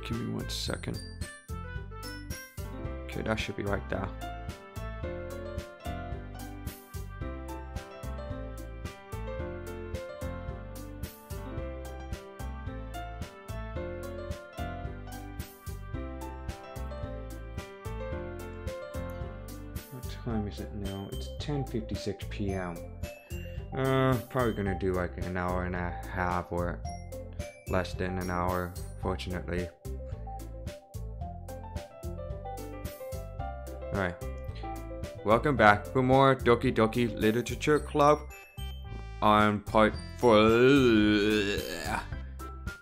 Give me 1 second. Okay, that should be right there. What time is it now? It's 10:56 p.m. Probably gonna do like an hour and a half or less than an hour, fortunately. Alright. Welcome back for more Doki Doki Literature Club on part 4.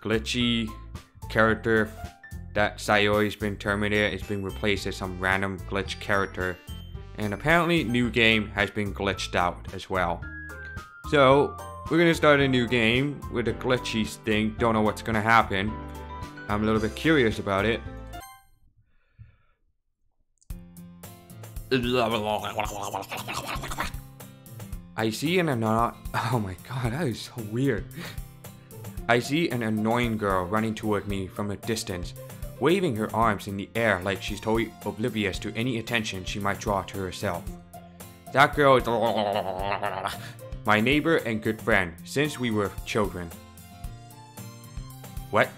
Glitchy character that Sayori's been terminated. It's been replaced as some random glitch character. And apparently new game has been glitched out as well. So we're gonna start a new game with a glitchy thing. Don't know what's gonna happen. I'm a little bit curious about it. I see an oh my god, that is so weird. I see an annoying girl running toward me from a distance, waving her arms in the air like she's totally oblivious to any attention she might draw to herself. That girl is my neighbor and good friend since we were children. What?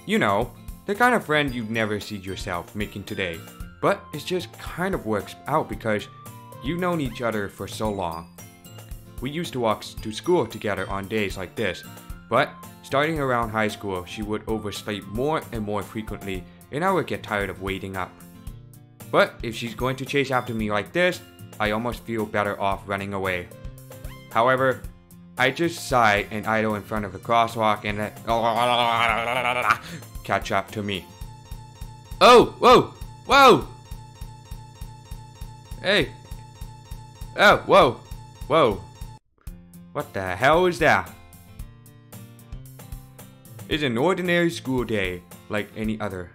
You know, the kind of friend you'd never see yourself making today, but it just kind of works out because you've known each other for so long. We used to walk to school together on days like this, but starting around high school, she would oversleep more and more frequently, and I would get tired of waiting up. But if she's going to chase after me like this, I almost feel better off running away. However, I just sigh and idle in front of the crosswalk and let catch up to me. Oh, whoa, whoa! Hey! Oh, whoa, whoa! What the hell is that? It's an ordinary school day, like any other.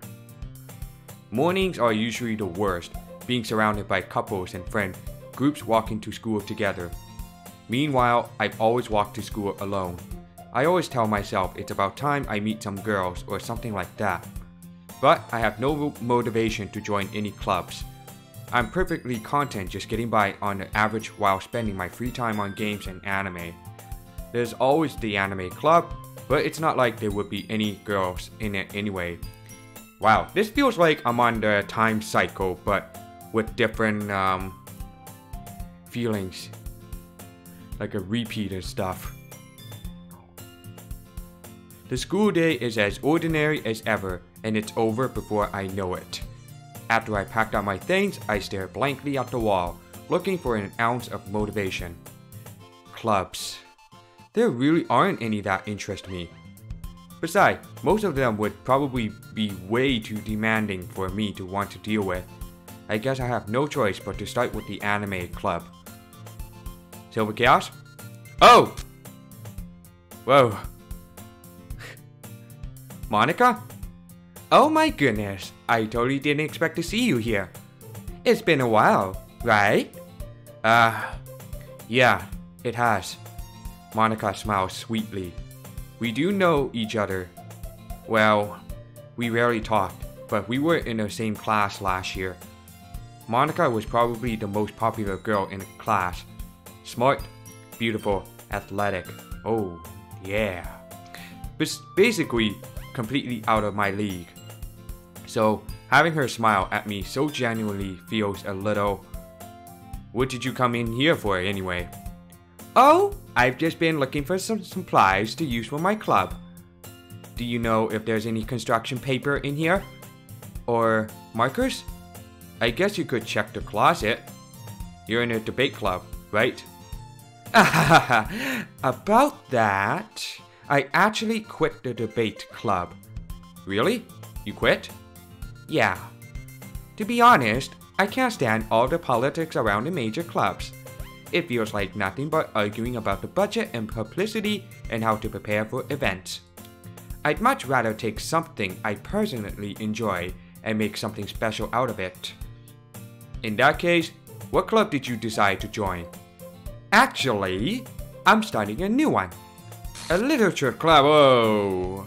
Mornings are usually the worst, being surrounded by couples and friend groups walking to school together. Meanwhile, I've always walked to school alone. I always tell myself it's about time I meet some girls or something like that. But I have no motivation to join any clubs. I'm perfectly content just getting by on the average while spending my free time on games and anime. There's always the anime club, but it's not like there would be any girls in it anyway. Wow, this feels like I'm on the time cycle, but with different feelings. Like a repeat of stuff. The school day is as ordinary as ever, and it's over before I know it. After I packed up my things, I stare blankly at the wall, looking for an ounce of motivation. Clubs. There really aren't any that interest me. Besides, most of them would probably be way too demanding for me to want to deal with. I guess I have no choice but to start with the anime club. Silver Chaos? Oh! Whoa. Monica? Oh my goodness, I totally didn't expect to see you here. It's been a while, right? Yeah, it has. Monica smiles sweetly. We do know each other. Well, we rarely talked, but we were in the same class last year. Monica was probably the most popular girl in the class. Smart, beautiful, athletic. Oh, yeah. But basically, completely out of my league. So, having her smile at me so genuinely feels a little... What did you come in here for anyway? Oh, I've just been looking for some supplies to use for my club. Do you know if there's any construction paper in here? Or markers? I guess you could check the closet. You're in a debate club, right? About that, I actually quit the debate club. Really? You quit? Yeah. To be honest, I can't stand all the politics around the major clubs. It feels like nothing but arguing about the budget and publicity and how to prepare for events. I'd much rather take something I personally enjoy and make something special out of it. In that case, what club did you decide to join? Actually, I'm starting a new one. A literature club. Oh.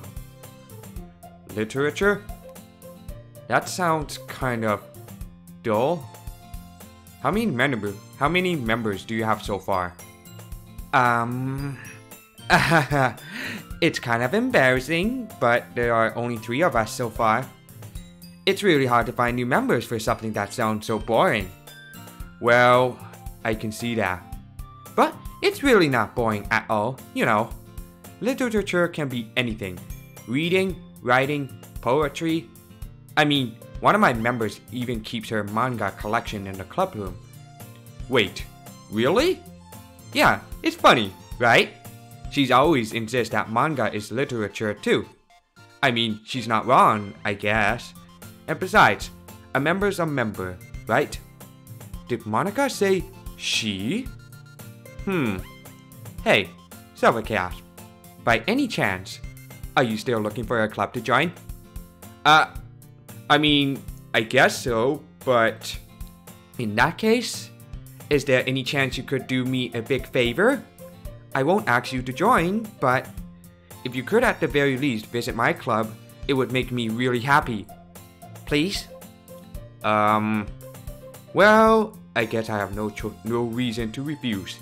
literature? That sounds kind of dull. How many members do you have so far? It's kind of embarrassing, but there are only 3 of us so far. It's really hard to find new members for something that sounds so boring. Well, I can see that. But it's really not boring at all, you know. Literature can be anything. Reading, writing, poetry. I mean, one of my members even keeps her manga collection in the club room. Wait, really? Yeah, it's funny, right? She's always insists that manga is literature too. I mean, she's not wrong, I guess. And besides, a member's a member, right? Did Monica say she? Hey, Silvercast. By any chance, are you still looking for a club to join? I mean, I guess so, but in that case, is there any chance you could do me a big favor? I won't ask you to join, but if you could at the very least visit my club, it would make me really happy. Please? Well, I guess I have no reason to refuse.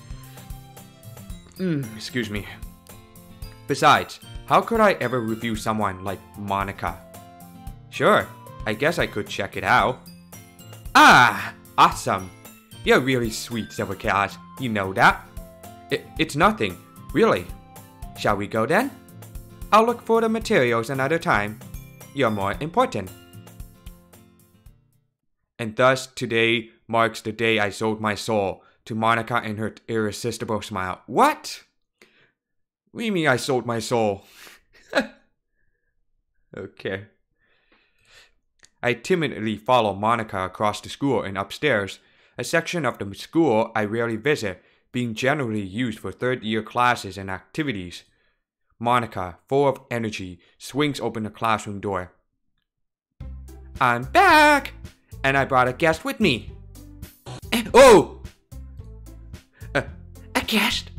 Excuse me. Besides, how could I ever refuse someone like Monica? Sure, I guess I could check it out. Ah, awesome. You're really sweet, Silvercast. You know that? It's nothing, really. Shall we go then? I'll look for the materials another time. You're more important. And thus, today marks the day I sold my soul to Monica and her irresistible smile. What? What do you mean I sold my soul? Okay. I timidly follow Monica across the school and upstairs, a section of the school I rarely visit, being generally used for third-year classes and activities. Monica, full of energy, swings open the classroom door. I'm back! And I brought a guest with me. Oh! A guest?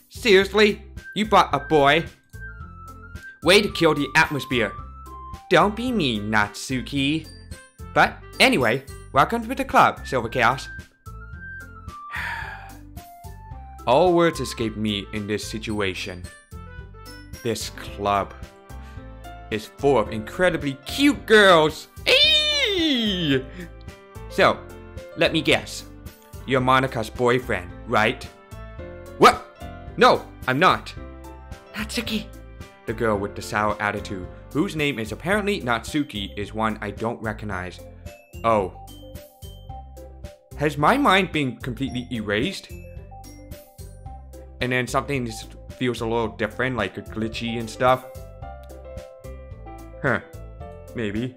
Seriously? You brought a boy? Way to kill the atmosphere. Don't be mean, Natsuki. But anyway, welcome to the club, Silvercast. All words escape me in this situation. This club is full of incredibly cute girls. Eee! So, let me guess. You're Monica's boyfriend, right? What? No, I'm not. Natsuki. The girl with the sour attitude, whose name is apparently Natsuki, is one I don't recognize. Oh. Has my mind been completely erased? And then something just feels a little different, like a glitchy and stuff? Huh. Maybe.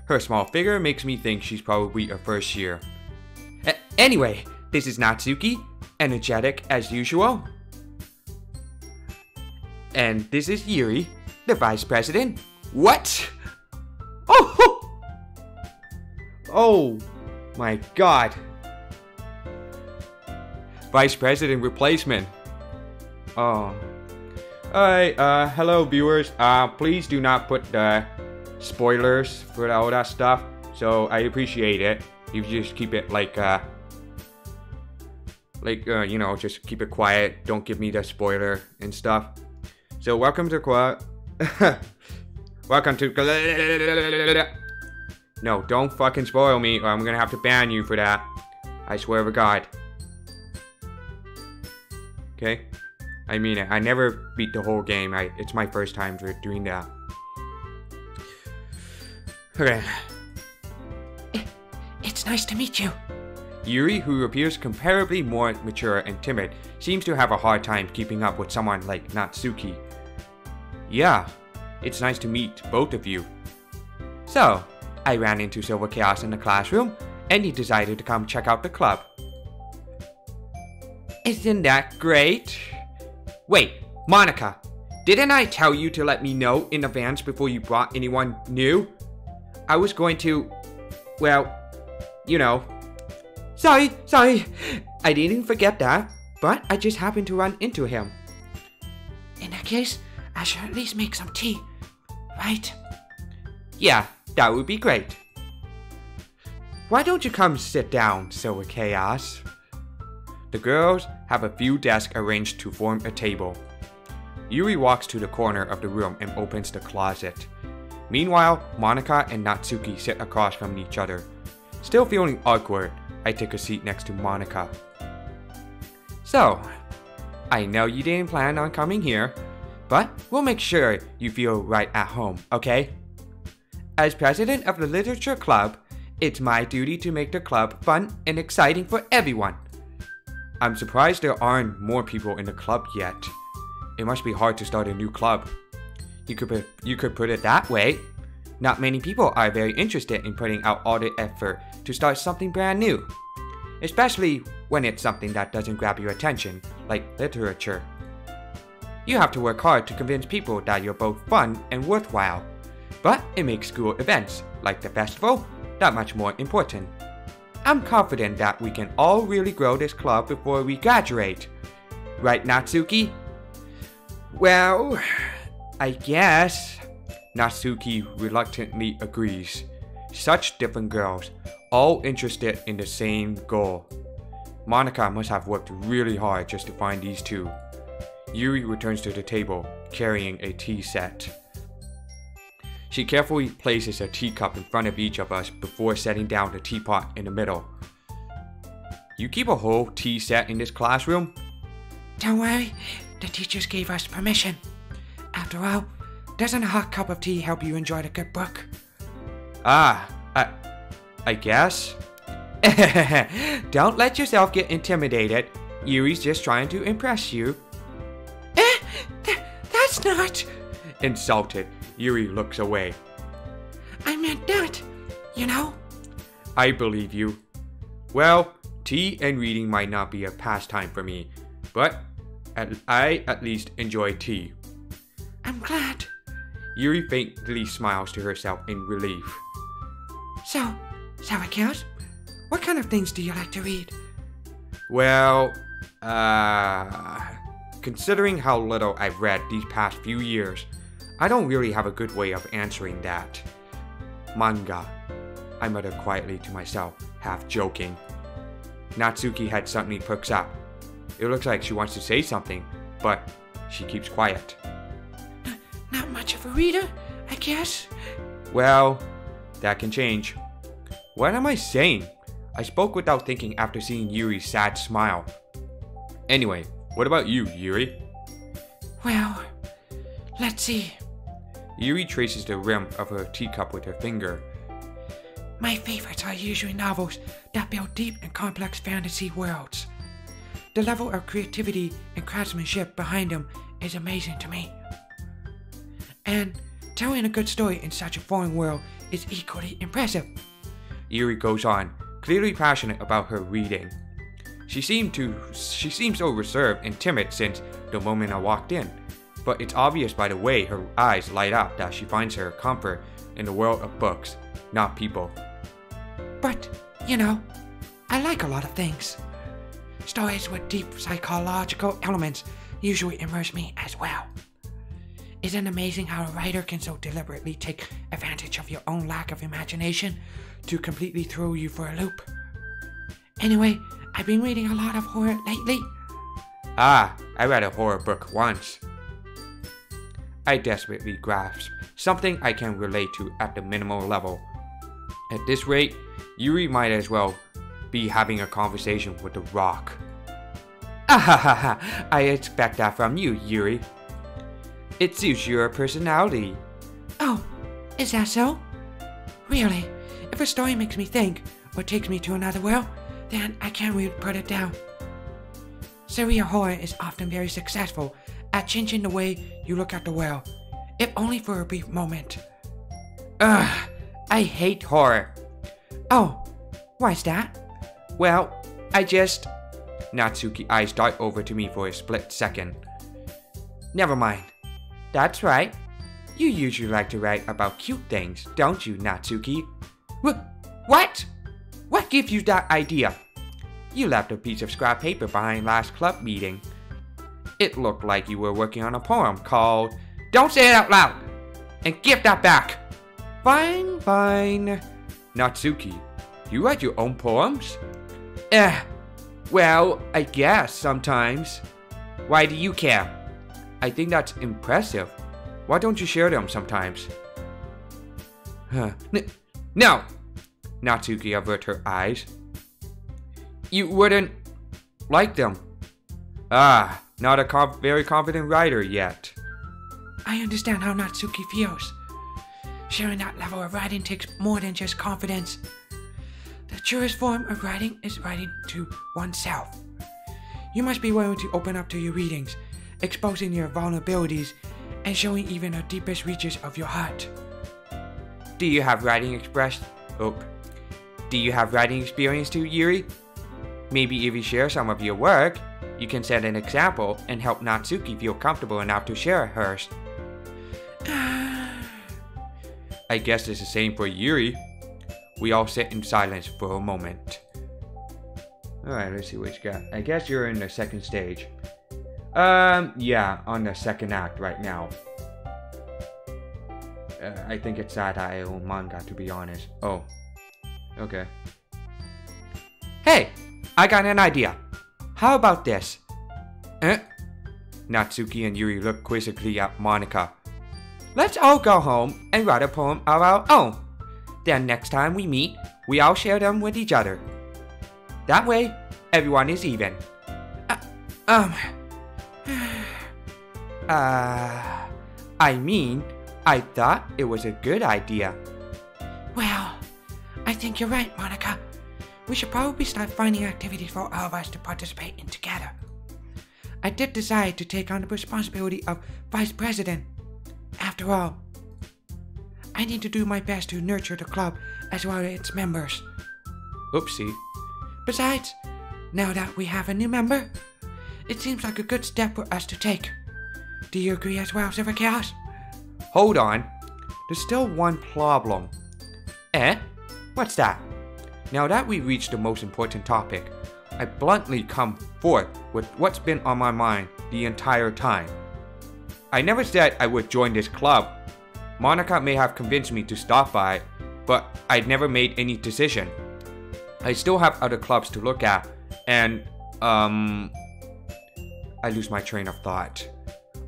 Her small figure makes me think she's probably a first year. Anyway, this is Natsuki, energetic as usual. And this is Yuri, the vice president. What? Oh! Oh my god. Vice president replacement. Oh. Alright, hello viewers. Please do not put the spoilers for all that stuff. So I appreciate it. You just keep it like, you know, just keep it quiet. Don't give me the spoiler and stuff. So welcome to welcome to No, don't fucking spoil me or I'm gonna have to ban you for that. I swear to God. Okay? I mean it. I never beat the whole game. It's my first time for doing that. Okay. It's nice to meet you. Yuri, who appears comparably more mature and timid, seems to have a hard time keeping up with someone like Natsuki. Yeah, it's nice to meet both of you. So, I ran into Silvercast in the classroom, and he decided to come check out the club. Isn't that great? Wait, Monica, didn't I tell you to let me know in advance before you brought anyone new? I was going to, well, you know. Sorry, I didn't forget that, but I just happened to run into him. In that case, I should at least make some tea. right? Yeah, that would be great. Why don't you come sit down, Silver Chaos? The girls have a few desks arranged to form a table. Yuri walks to the corner of the room and opens the closet. Meanwhile, Monica and Natsuki sit across from each other. Still feeling awkward, I take a seat next to Monica. So, I know you didn't plan on coming here, but we'll make sure you feel right at home, okay? As president of the literature club, it's my duty to make the club fun and exciting for everyone. I'm surprised there aren't more people in the club yet. It must be hard to start a new club. You could put it that way. Not many people are very interested in putting out all the effort to start something brand new. Especially when it's something that doesn't grab your attention, like literature. You have to work hard to convince people that you're both fun and worthwhile. But it makes school events, like the festival, that much more important. I'm confident that we can all really grow this club before we graduate. Right, Natsuki? Well, I guess. Natsuki reluctantly agrees. Such different girls, all interested in the same goal. Monica must have worked really hard just to find these two. Yuri returns to the table, carrying a tea set. She carefully places a teacup in front of each of us before setting down the teapot in the middle. You keep a whole tea set in this classroom? Don't worry, the teachers gave us permission. After all, doesn't a hot cup of tea help you enjoy a good book? I guess. Don't let yourself get intimidated. Yuri's just trying to impress you. That's not... Insulted, Yuri looks away. I meant that, you know? I believe you. Well, tea and reading might not be a pastime for me, but I at least enjoy tea. I'm glad. Yuri faintly smiles to herself in relief. So, Sauerkraut, what kind of things do you like to read? Well, considering how little I've read these past few years, I don't really have a good way of answering that. Manga, I muttered quietly to myself, half joking. Natsuki head suddenly perks up. It looks like she wants to say something, but she keeps quiet. Not much of a reader, I guess. Well, that can change. What am I saying? I spoke without thinking after seeing Yuri's sad smile. Anyway, what about you, Yuri? Well, let's see. Yuri traces the rim of her teacup with her finger. My favorites are usually novels that build deep and complex fantasy worlds. The level of creativity and craftsmanship behind them is amazing to me. And telling a good story in such a foreign world is equally impressive. Yuri goes on, clearly passionate about her reading. She seems so reserved and timid since the moment I walked in, but it's obvious by the way her eyes light up that she finds her comfort in the world of books, not people. But, you know, I like a lot of things. Stories with deep psychological elements usually immerse me as well. Isn't it amazing how a writer can so deliberately take advantage of your own lack of imagination to completely throw you for a loop? Anyway, I've been reading a lot of horror lately. I read a horror book once. I desperately grasp something I can relate to at the minimal level. At this rate, Yuri might as well be having a conversation with the rock. I expect that from you, Yuri. It suits your personality. Oh, is that so? Really, if a story makes me think or takes me to another world, then I can't really put it down. Surreal horror is often very successful at changing the way you look at the world, if only for a brief moment. Ugh, I hate horror. Oh, why's that? Well, Natsuki eyes dart over to me for a split second. Never mind. That's right. You usually like to write about cute things, don't you, Natsuki? What? What gives you that idea? You left a piece of scrap paper behind last club meeting. It looked like you were working on a poem called... Don't say it out loud! and give that back. Fine, fine. Natsuki, you write your own poems? Well, I guess sometimes. Why do you care? I think that's impressive. Why don't you share them sometimes? No! Natsuki averted her eyes. You wouldn't like them. Not a very confident writer yet. I understand how Natsuki feels. Sharing that level of writing takes more than just confidence. The truest form of writing is writing to oneself. You must be willing to open up to your readings, exposing your vulnerabilities, and showing even the deepest reaches of your heart. Do you have writing experience too, Yuri? Maybe if you share some of your work, you can set an example and help Natsuki feel comfortable enough to share hers. I guess it's the same for Yuri. We all sit in silence for a moment. Alright, let's see what you got. I guess you're in the second stage. Yeah, on the second act right now. I think it's satire manga, to be honest. Oh. Okay. Hey! I got an idea. How about this? Natsuki and Yuri look quizzically at Monica. Let's all go home and write a poem of our own. Then next time we meet, we all share them with each other. That way, everyone is even. I thought it was a good idea. Well, I think you're right, Monica. We should probably start finding activities for all of us to participate in together. I did decide to take on the responsibility of Vice President. After all, I need to do my best to nurture the club as well as its members. Oopsie. Besides, now that we have a new member, it seems like a good step for us to take. Do you agree as well, Silver Chaos? Hold on. There's still one problem. What's that? Now that we've reached the most important topic, I bluntly come forth with what's been on my mind the entire time. I never said I would join this club. Monica may have convinced me to stop by, but I'd never made any decision. I still have other clubs to look at, and, I lose my train of thought.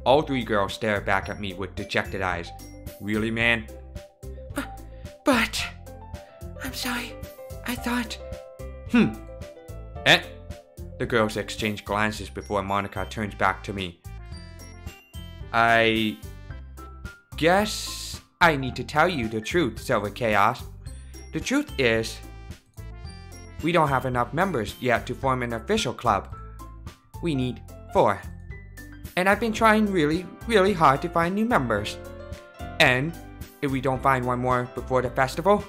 All three girls stare back at me with dejected eyes. Really, man? But... I'm sorry. I thought... The girls exchange glances before Monica turns back to me. I guess I need to tell you the truth, Silver Chaos. The truth is, we don't have enough members yet to form an official club. We need 4. And I've been trying really, really hard to find new members. And if we don't find one more before the festival,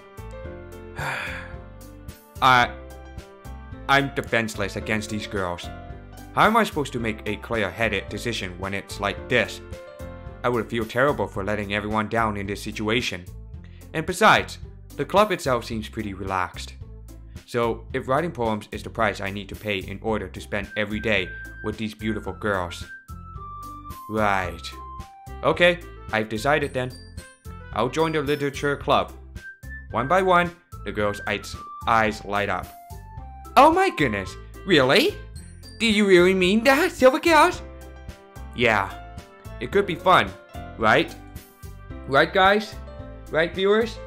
I'm defenseless against these girls. How am I supposed to make a clear-headed decision when it's like this? I would feel terrible for letting everyone down in this situation. And besides, the club itself seems pretty relaxed. So, if writing poems is the price I need to pay in order to spend every day with these beautiful girls. Right. Okay, I've decided then. I'll join the literature club. One by one, the girls' eyes light up. Oh my goodness, really? Do you really mean that, Silver Chaos? Yeah, it could be fun, right? Right, guys? Right, viewers?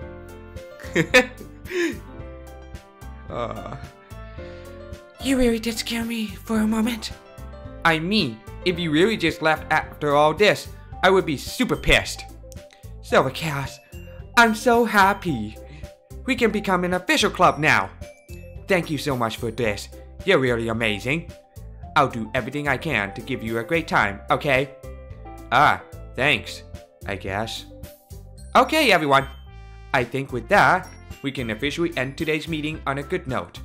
You really did scare me for a moment. I mean, if you really just left after all this, I would be super pissed. Silver Chaos, I'm so happy. We can become an official club now. Thank you so much for this. You're really amazing. I'll do everything I can to give you a great time, okay? Thanks, I guess. Okay, everyone. I think with that, we can officially end today's meeting on a good note.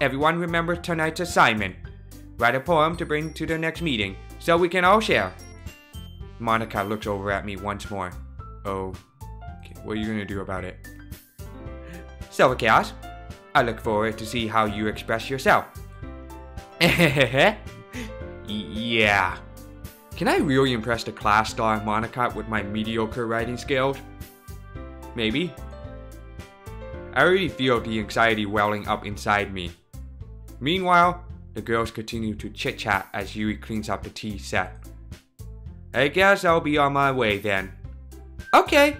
Everyone remember tonight's assignment. Write a poem to bring to the next meeting, so we can all share. Monica looks over at me once more. Oh, okay, what are you gonna do about it? Silver Chaos, I look forward to see how you express yourself. Yeah. Can I really impress the class star Monica with my mediocre writing skills? Maybe. I already feel the anxiety welling up inside me. Meanwhile, the girls continue to chit-chat as Yuri cleans up the tea set. I guess I'll be on my way then. Okay,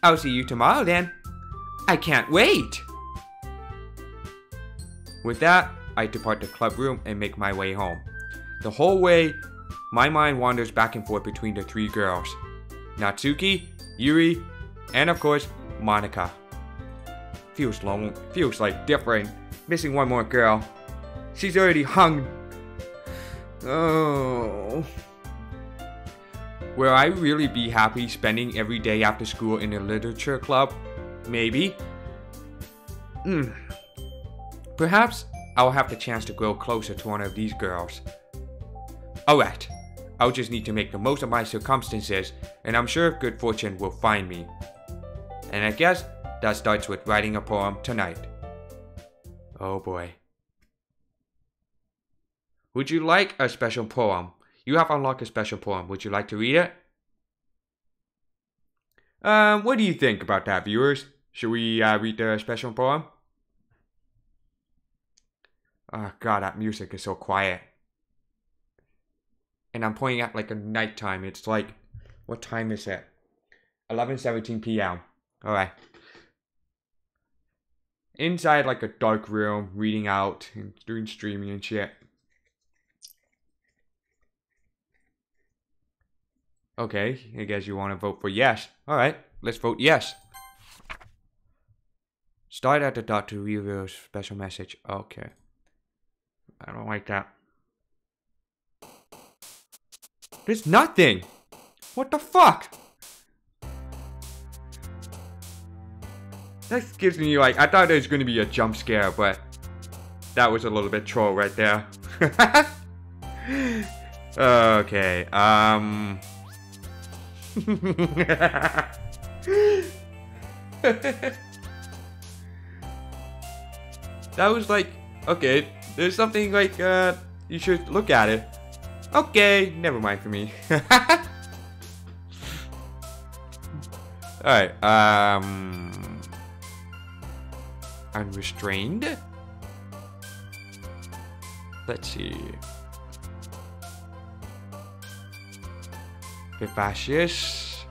I'll see you tomorrow then. I can't wait! With that, I depart the club room and make my way home. The whole way, my mind wanders back and forth between the three girls. Natsuki, Yuri, and of course, Monika. Feels lonely, feels like different. Missing one more girl. She's already hung. Oh. Will I really be happy spending every day after school in a literature club? Maybe. Perhaps I'll have the chance to grow closer to one of these girls. Alright, I'll just need to make the most of my circumstances, and I'm sure good fortune will find me. And I guess that starts with writing a poem tonight. Oh boy. Would you like a special poem? You have unlocked a special poem. Would you like to read it? What do you think about that, viewers? Should we read the special poem? Oh god, that music is so quiet. And I'm pointing at like a nighttime. It's like, what time is it? 11:17 p.m. Alright. Inside like a dark room, reading out and doing streaming and shit. Okay, I guess you want to vote for yes. Alright, let's vote yes. Start at the dot to reveal a special message. Okay. I don't like that. There's nothing! What the fuck? That gives me like, I thought there was going to be a jump scare, but that was a little bit troll right there. Okay, that was like, okay, there's something like, you should look at it. Okay, never mind for me. Alright, unrestrained? Let's see. Vivacious.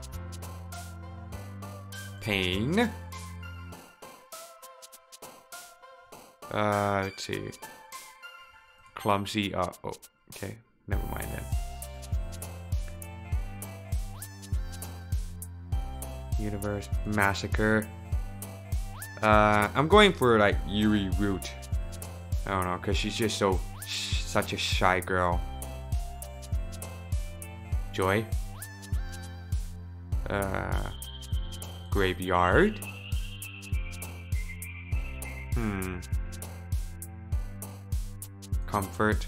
Pain. Let's see. Clumsy. Oh, okay. Never mind then. Universe. Massacre. I'm going for like Yuri Root. I don't know, because she's just such a shy girl. Joy. Graveyard. Comfort.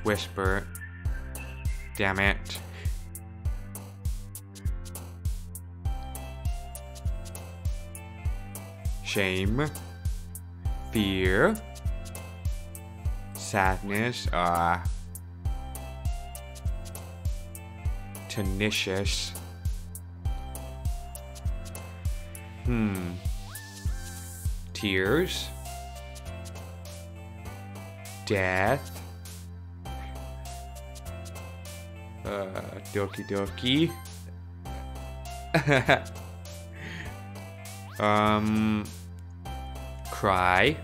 Whisper. Damn it. Shame. Fear. Sadness. Tenacious. Tears. Death. Doki Doki. Cry.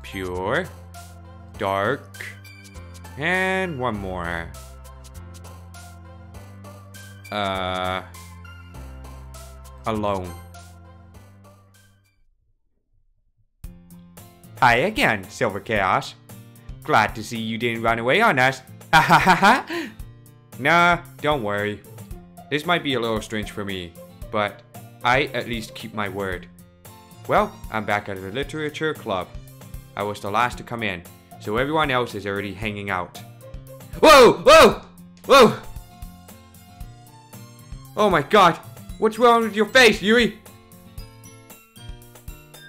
Pure. Dark. And one more. Alone. Hi again, Silver Chaos. Glad to see you didn't run away on us. Ha ha ha ha. Nah, don't worry. This might be a little strange for me, but I at least keep my word. Well, I'm back at the literature club. I was the last to come in, so everyone else is already hanging out. Whoa! Whoa! Whoa! Oh my god! What's wrong with your face, Yuri?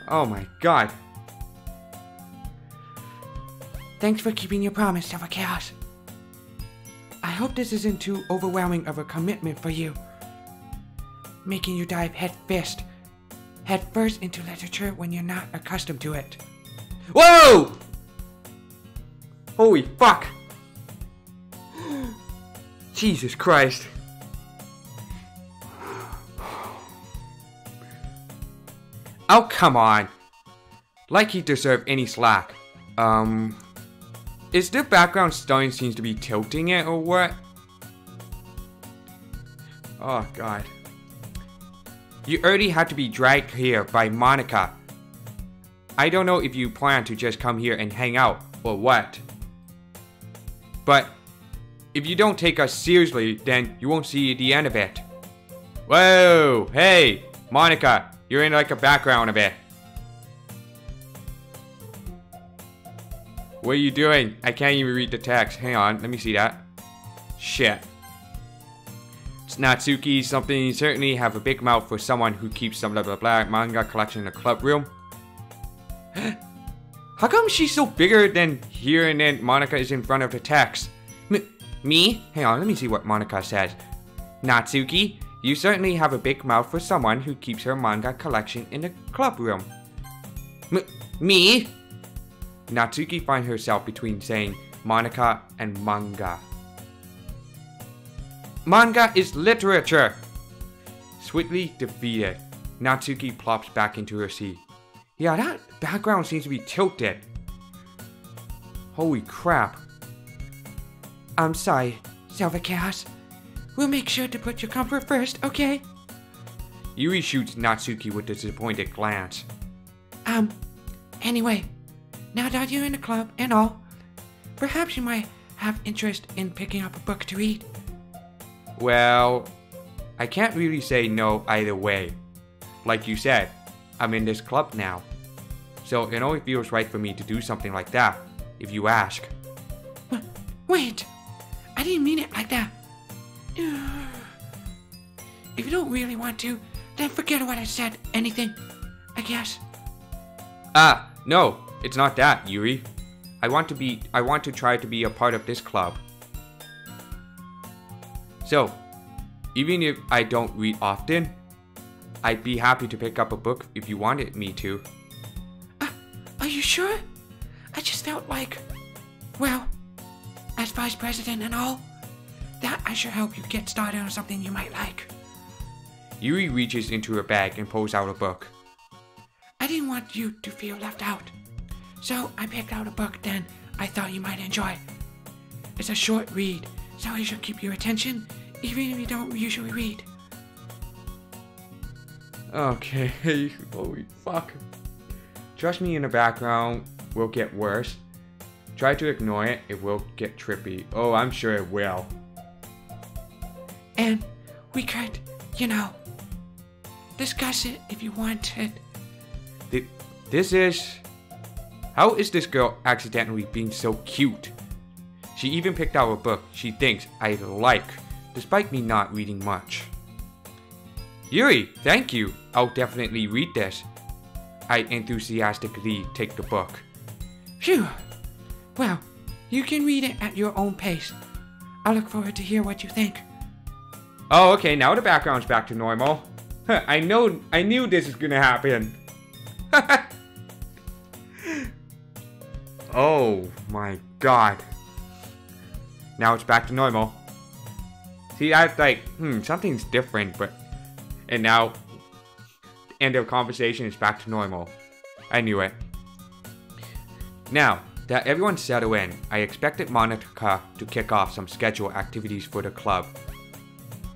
Oh my god. Thanks for keeping your promise, Silver Chaos. I hope this isn't too overwhelming of a commitment for you. Making you dive head first into literature when you're not accustomed to it. Whoa! Holy fuck! Jesus Christ. Oh, come on. Like he deserved any slack. Is the background starting seems to be tilting it or what? Oh, God. You already had to be dragged here by Monica. I don't know if you plan to just come here and hang out or what. But if you don't take us seriously, then you won't see the end of it. Whoa! Hey! Monica! You're in like a background of it. What are you doing? I can't even read the text. Hang on, let me see that. Shit. It's Natsuki, something you certainly have a big mouth for someone who keeps some blah blah blah manga collection in a club room. How come she's so bigger than here and then Monica is in front of the text? Me? Hang on, let me see what Monica says. Natsuki, you certainly have a big mouth for someone who keeps her manga collection in a club room. Me? Natsuki finds herself between saying Monica and manga. Manga is literature! Swiftly defeated, Natsuki plops back into her seat. Yeah, that background seems to be tilted. Holy crap. I'm sorry, Silver Chaos. We'll make sure to put your comfort first, okay? Yuri shoots Natsuki with a disappointed glance. Anyway, now that you're in the club and all, perhaps you might have interest in picking up a book to read. Well, I can't really say no either way. Like you said, I'm in this club now. So it only feels right for me to do something like that, if you ask. Wait! I didn't mean it like that. If you don't really want to, then forget what I said. Anything, I guess. No, it's not that, Yuri. I want to try to be a part of this club. So, even if I don't read often, I'd be happy to pick up a book if you wanted me to. Are you sure? I just felt like, well, as vice president and all, that I should help you get started on something you might like. Yuri reaches into her bag and pulls out a book. I didn't want you to feel left out, so I picked out a book that I thought you might enjoy. It's a short read, so it should keep your attention, even if you don't usually read. Okay, holy fuck. Trust me, in the background will get worse. Try to ignore it, it will get trippy. Oh, I'm sure it will. And we could, discuss it if you wanted. How is this girl accidentally being so cute? She even picked out a book she thinks I like, despite me not reading much. Yuri, thank you. I'll definitely read this. I enthusiastically take the book. Phew. Well, you can read it at your own pace. I look forward to hear what you think. Oh, okay, now the background's back to normal. I knew this was gonna happen. Oh my god. Now it's back to normal. See, I was like, something's different, and now, end of conversation is back to normal. I knew it. Now that everyone's settled in, I expected Monica to kick off some scheduled activities for the club.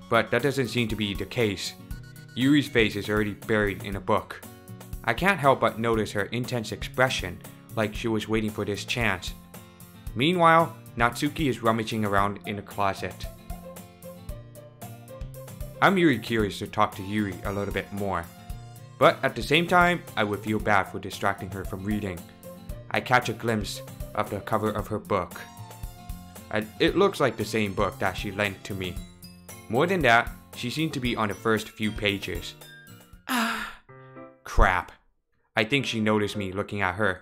But that doesn't seem to be the case. Yuri's face is already buried in a book. I can't help but notice her intense expression, like she was waiting for this chance. Meanwhile, Natsuki is rummaging around in a closet. I'm really curious to talk to Yuri a little bit more, but at the same time, I would feel bad for distracting her from reading. I catch a glimpse of the cover of her book. It looks like the same book that she lent to me. More than that, she seemed to be on the first few pages. Crap. I think she noticed me looking at her.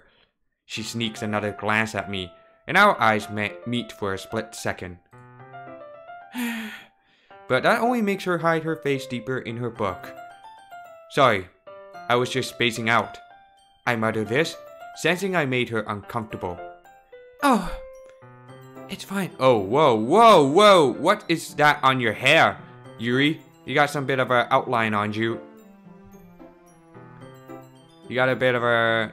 She sneaks another glance at me, and our eyes meet for a split second. but that only makes her hide her face deeper in her book. Sorry, I was just spacing out. I muttered this, sensing I made her uncomfortable. Oh, it's fine. Oh, whoa, whoa, whoa! What is that on your hair, Yuri? You got some bit of an outline on you. You got a bit of a,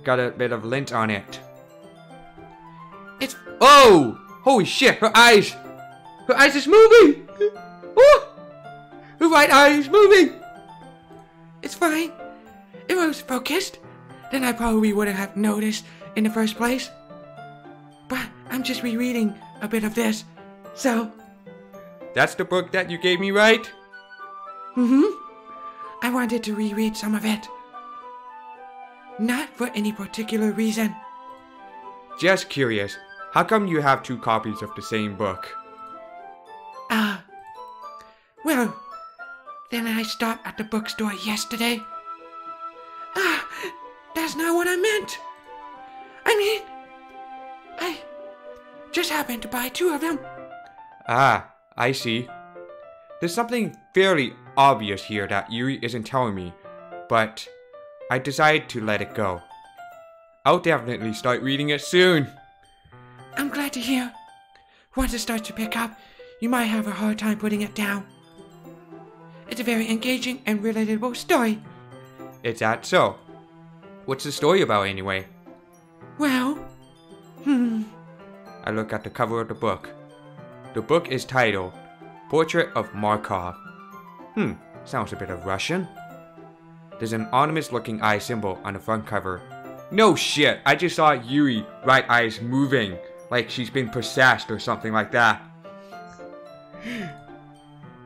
got a bit of lint on it. It's... Oh! Holy shit, her eyes! Her eyes is moving! Oh! Her right eye is moving! It's fine. If I was focused, then I probably wouldn't have noticed in the first place. But I'm just rereading a bit of this, so... That's the book that you gave me, right? I wanted to reread some of it. Not for any particular reason. Just curious, how come you have 2 copies of the same book? Well, then I stopped at the bookstore yesterday. That's not what I meant. I mean, I just happened to buy 2 of them. Ah, I see. There's something fairly obvious here that Yuri isn't telling me, but I decided to let it go. I'll definitely start reading it soon. I'm glad to hear. Once it starts to pick up, you might have a hard time putting it down. It's a very engaging and relatable story. Is that so? What's the story about anyway? Well, I look at the cover of the book. The book is titled Portrait of Markov. Sounds a bit of Russian. There's an ominous looking eye symbol on the front cover. No shit, I just saw Yuri right eyes moving, like she's been possessed or something like that.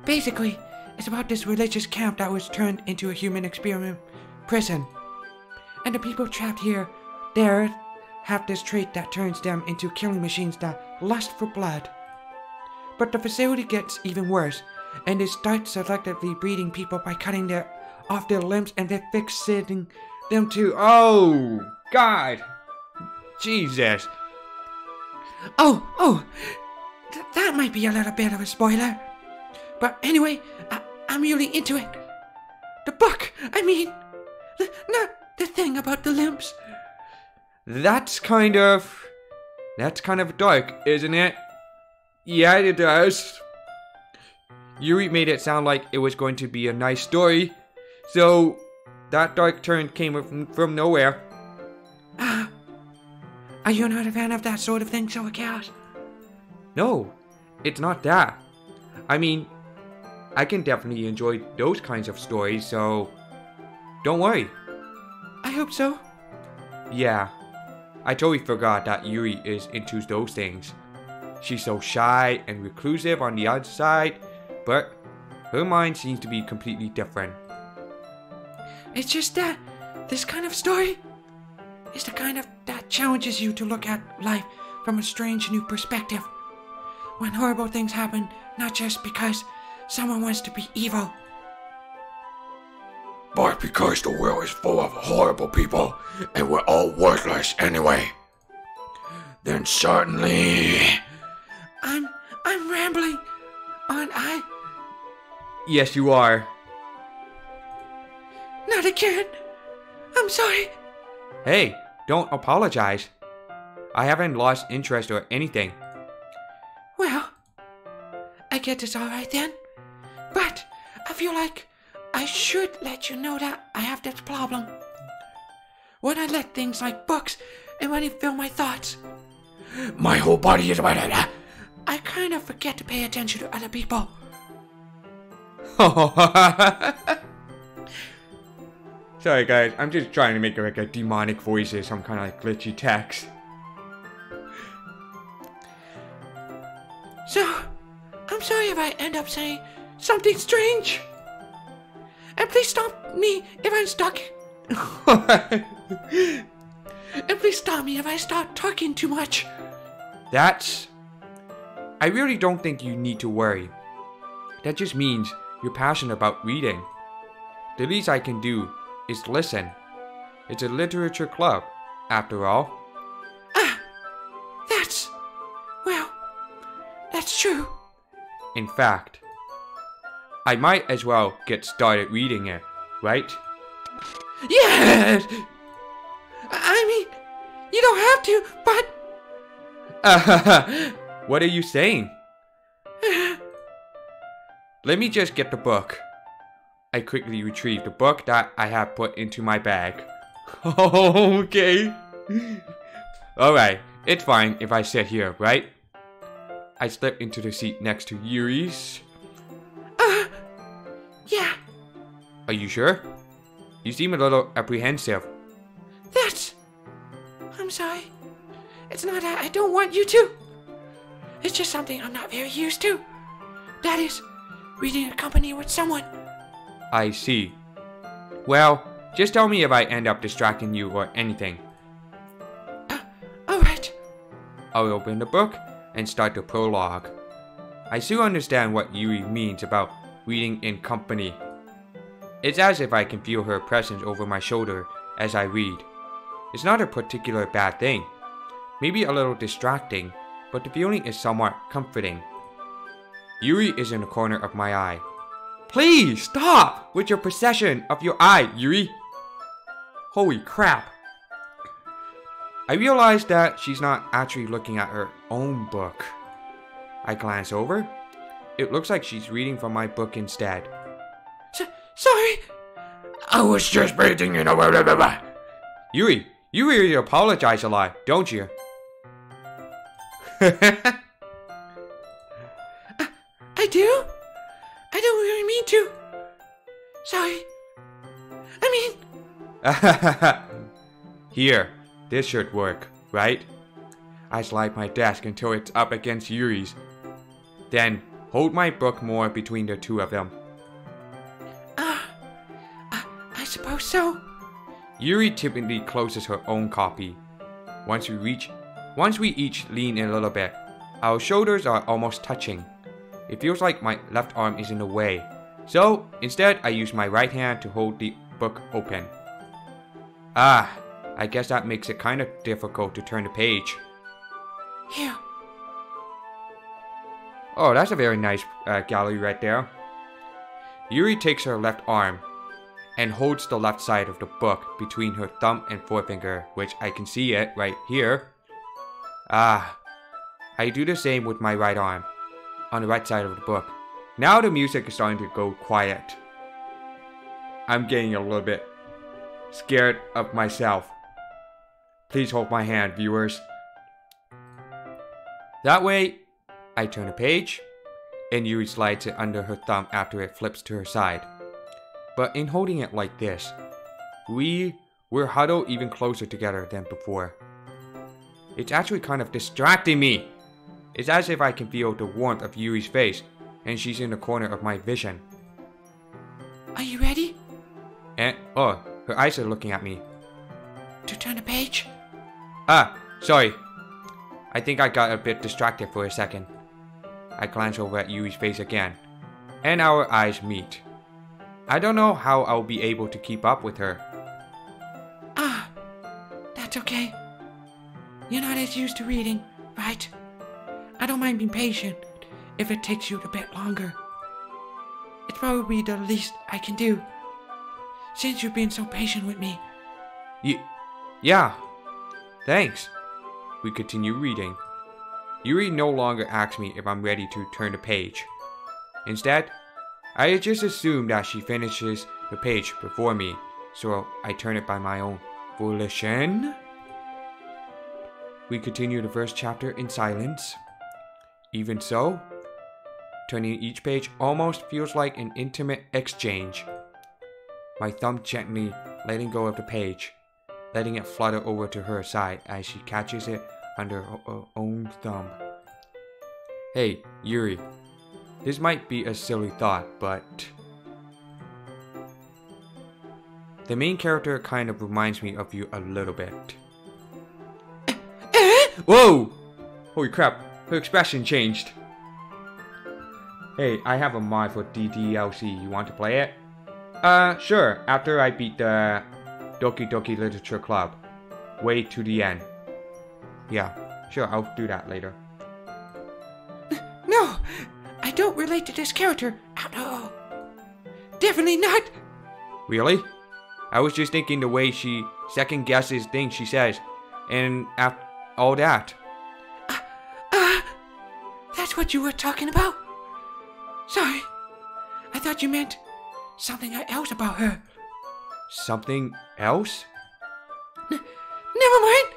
Basically, it's about this religious camp that was turned into a human experiment prison. And the people trapped here, there, have this trait that turns them into killing machines that lust for blood. But the facility gets even worse, and they start selectively breeding people by cutting off their limbs and then fixating them to... Oh, God! Jesus! That might be a little bit of a spoiler. But anyway, I'm really into it. The book, I mean, not the thing about the limbs. That's kind of dark, isn't it? Yeah, it does. Yuri made it sound like it was going to be a nice story, so that dark turn came from nowhere. Are you not a fan of that sort of thing, so chaos? No, it's not that. I mean, I can definitely enjoy those kinds of stories, so don't worry. I hope so. Yeah, I totally forgot that Yuri is into those things. She's so shy and reclusive on the outside, but her mind seems to be completely different. It's just that this kind of story is the kind of that challenges you to look at life from a strange new perspective. When horrible things happen, not just because someone wants to be evil, but because the world is full of horrible people and we're all worthless anyway. Then certainly... I'm rambling, aren't I? Yes, you are. Not again. I'm sorry. Hey, don't apologize. I haven't lost interest or anything. Well, I guess it's alright then. But I feel like I should let you know that I have this problem. When I let things like books and money fill my thoughts, my whole body is... I kind of forget to pay attention to other people. Sorry guys, I'm just trying to make like a demonic voice or some kind of like glitchy text. So, I'm sorry if I end up saying something strange. And please stop me if I'm stuck. And please stop me if I start talking too much. I really don't think you need to worry. That just means you're passionate about reading. The least I can do is listen. It's a literature club, after all. That's true. In fact, I might as well get started reading it, right? Yes! I mean, you don't have to, but... What are you saying? Let me just get the book. I quickly retrieved the book that I have put into my bag. Okay. Alright, it's fine if I sit here, right? I slip into the seat next to Yuri's. Yeah, Are you sure? You seem a little apprehensive. I'm sorry. It's not that I don't want you to. It's just something I'm not very used to. That is, reading in company with someone. I see. Well, just tell me if I end up distracting you or anything. Alright. I'll open the book and start the prologue. I still understand what Yuri means about reading in company. It's as if I can feel her presence over my shoulder as I read. It's not a particular bad thing. Maybe a little distracting, but the feeling is somewhat comforting. Yuri is in the corner of my eye. Please stop with your possession of your eye, Yuri. Holy crap. I realize that she's not actually looking at her own book. I glance over. It looks like she's reading from my book instead. Sorry. I was just reading in a... Yuri, you really apologize a lot, don't you? I do? I don't really mean to. Sorry. I mean... Here, this should work, right? I slide my desk until it's up against Yuri's. Then, hold my book more between the two of them. I suppose so. Yuri typically closes her own copy. Once we each lean in a little bit, our shoulders are almost touching. It feels like my left arm is in the way. So, instead I use my right hand to hold the book open. I guess that makes it kind of difficult to turn the page. Here. Oh, that's a very nice gallery right there. Yuri takes her left arm and holds the left side of the book between her thumb and forefinger, which I can see it right here. I do the same with my right arm, on the right side of the book. Now the music is starting to go quiet. I'm getting a little bit scared of myself. Please hold my hand, viewers. That way, I turn a page, and Yuri slides it under her thumb after it flips to her side. But in holding it like this, we're huddled even closer together than before. It's actually kind of distracting me. It's as if I can feel the warmth of Yuri's face, and she's in the corner of my vision. Are you ready? And, oh, her eyes are looking at me. To turn the page? Sorry. I think I got a bit distracted for a second. I glance over at Yuri's face again, and our eyes meet. I don't know how I'll be able to keep up with her. That's okay. You're not as used to reading, right? I don't mind being patient if it takes you a bit longer. It's probably the least I can do, since you've been so patient with me. Yeah. Thanks. We continue reading. Yuri no longer asks me if I'm ready to turn the page. Instead, I just assume that she finishes the page before me, so I turn it by my own volition. We continue the first chapter in silence. Even so, turning each page almost feels like an intimate exchange. My thumb gently letting go of the page, letting it flutter over to her side as she catches it under her own thumb. Hey, Yuri. This might be a silly thought, but the main character kind of reminds me of you a little bit. Whoa! Holy crap, her expression changed. Hey, I have a mod for DDLC. You want to play it? Sure, after I beat the Doki Doki Literature Club. Way to the end. Yeah, sure, I'll do that later. No! I don't relate to this character at all. Definitely not. Really? I was just thinking the way she second guesses things she says, and all that. That's what you were talking about? Sorry. I thought you meant something else about her. Something else? Never mind.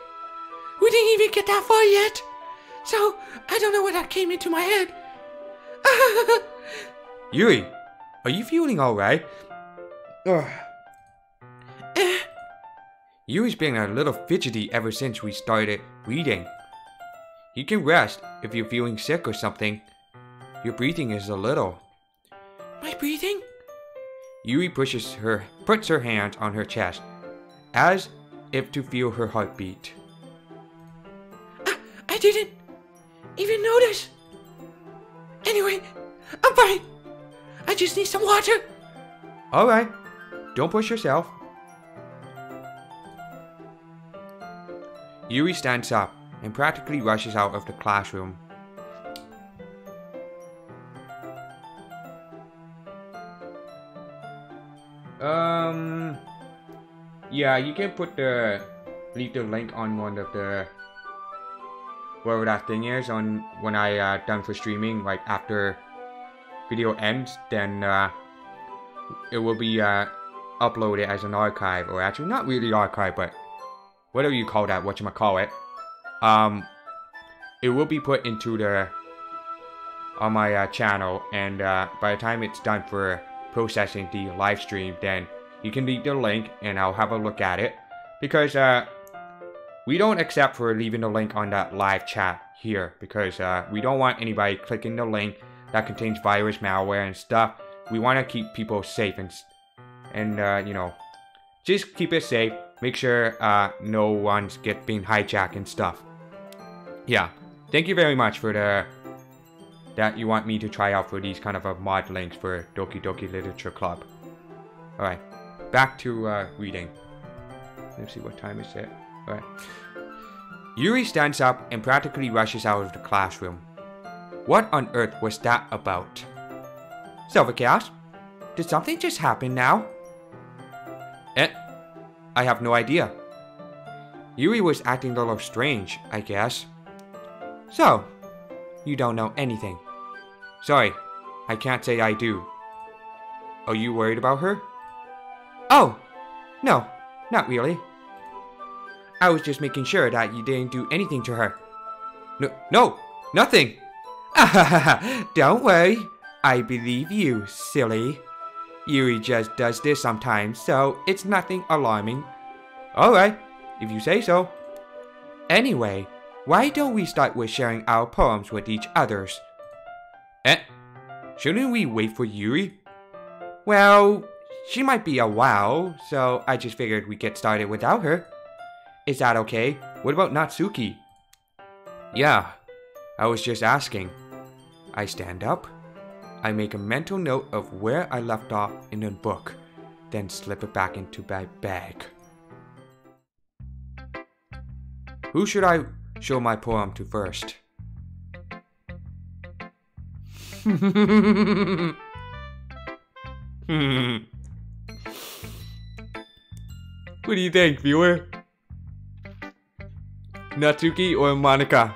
We didn't even get that far yet. So, I don't know what that came into my head. Yuri, are you feeling alright? Yuri's been a little fidgety ever since we started reading. You can rest if you're feeling sick or something. Your breathing is a little. My breathing? Yuri puts her hands on her chest, as if to feel her heartbeat. I didn't even notice. Anyway, I'm fine. I just need some water. Alright, don't push yourself. Yuri stands up and practically rushes out of the classroom. Yeah, you can leave the link on one of the, wherever that thing is, on when I done for streaming, like after video ends, then it will be uploaded as an archive, or actually not really archive, but whatever you call that, whatchamacallit. It will be put into on my channel, and by the time it's done for processing the live stream, then you can leave the link and I'll have a look at it, because we don't accept for leaving the link on that live chat here, because we don't want anybody clicking the link that contains virus, malware, and stuff. We want to keep people safe and you know, just keep it safe. Make sure no one's being hijacked and stuff. Yeah, thank you very much for that you want me to try out for these kind of mod links for Doki Doki Literature Club. Alright, back to reading. Let's see, what time is it? Alright. Yuri stands up and practically rushes out of the classroom. What on earth was that about? Silvercast, did something just happen now? I have no idea. Yuri was acting a little strange, I guess. So, you don't know anything. Sorry, I can't say I do. Are you worried about her? Oh, no, not really. I was just making sure that you didn't do anything to her. No, nothing. Don't worry, I believe you, silly. Yuri just does this sometimes, so it's nothing alarming. Alright, if you say so. Anyway, why don't we start with sharing our poems with each others? Shouldn't we wait for Yuri? Well, she might be a while, so I just figured we'd get started without her. Is that okay? What about Natsuki? Yeah, I was just asking. I stand up. I make a mental note of where I left off in the book, then slip it back into my bag. Who should I show my poem to first? What do you think, viewer? Natsuki or Monica?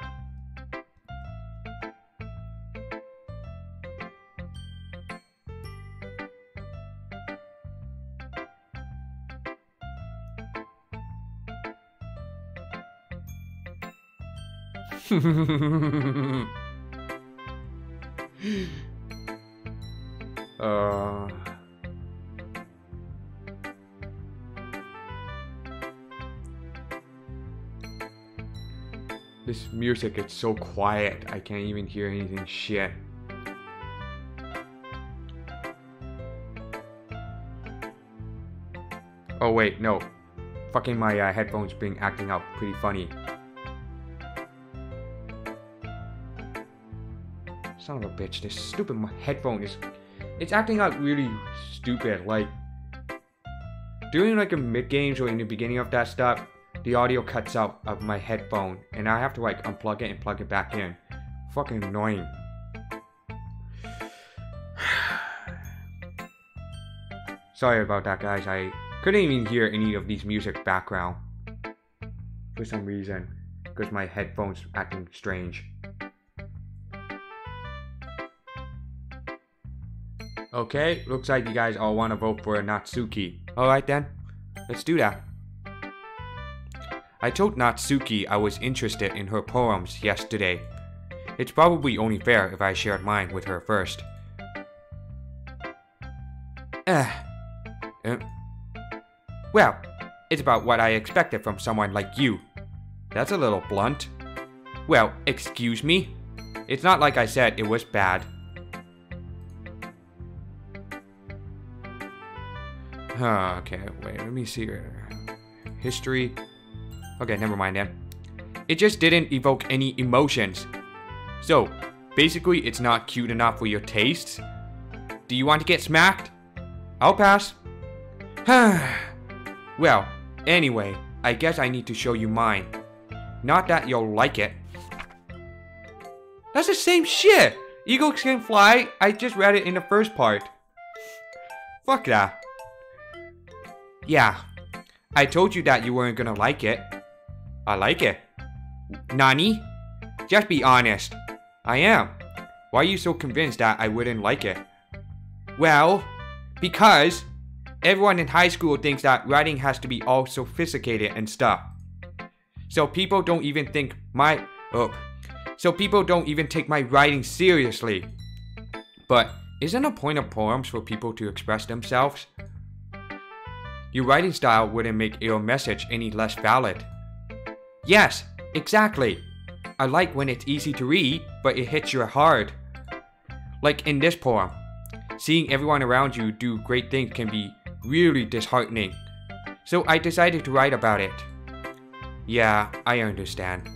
This music is so quiet, I can't even hear anything shit. Oh wait, no. Fucking my headphones been acting out pretty funny. Son of a bitch, this stupid headphone it's acting out really stupid. Like, during like a mid-games or in the beginning of that stuff, the audio cuts out of my headphone and I have to like unplug it and plug it back in. Fucking annoying. Sorry about that, guys. I couldn't even hear any of these music background for some reason, because my headphones acting strange. Okay, looks like you guys all want to vote for Natsuki. Alright then, let's do that. I told Natsuki I was interested in her poems yesterday. It's probably only fair if I shared mine with her first. Well, it's about what I expected from someone like you. That's a little blunt. Well, excuse me? It's not like I said it was bad. Okay, wait, let me see. History. Okay, never mind then. It just didn't evoke any emotions. So, basically it's not cute enough for your tastes? Do you want to get smacked? I'll pass. Well, anyway, I guess I need to show you mine. Not that you'll like it. That's the same shit! Eagles can fly, I just read it in the first part. Fuck that. Yeah, I told you that you weren't gonna like it. I like it. Nani? Just be honest. I am. Why are you so convinced that I wouldn't like it? Well, because everyone in high school thinks that writing has to be all sophisticated and stuff. So people don't even take my writing seriously. But isn't the point of poems for people to express themselves? Your writing style wouldn't make your message any less valid. Yes, exactly. I like when it's easy to read, but it hits you hard. Like in this poem, seeing everyone around you do great things can be really disheartening. So I decided to write about it. Yeah, I understand.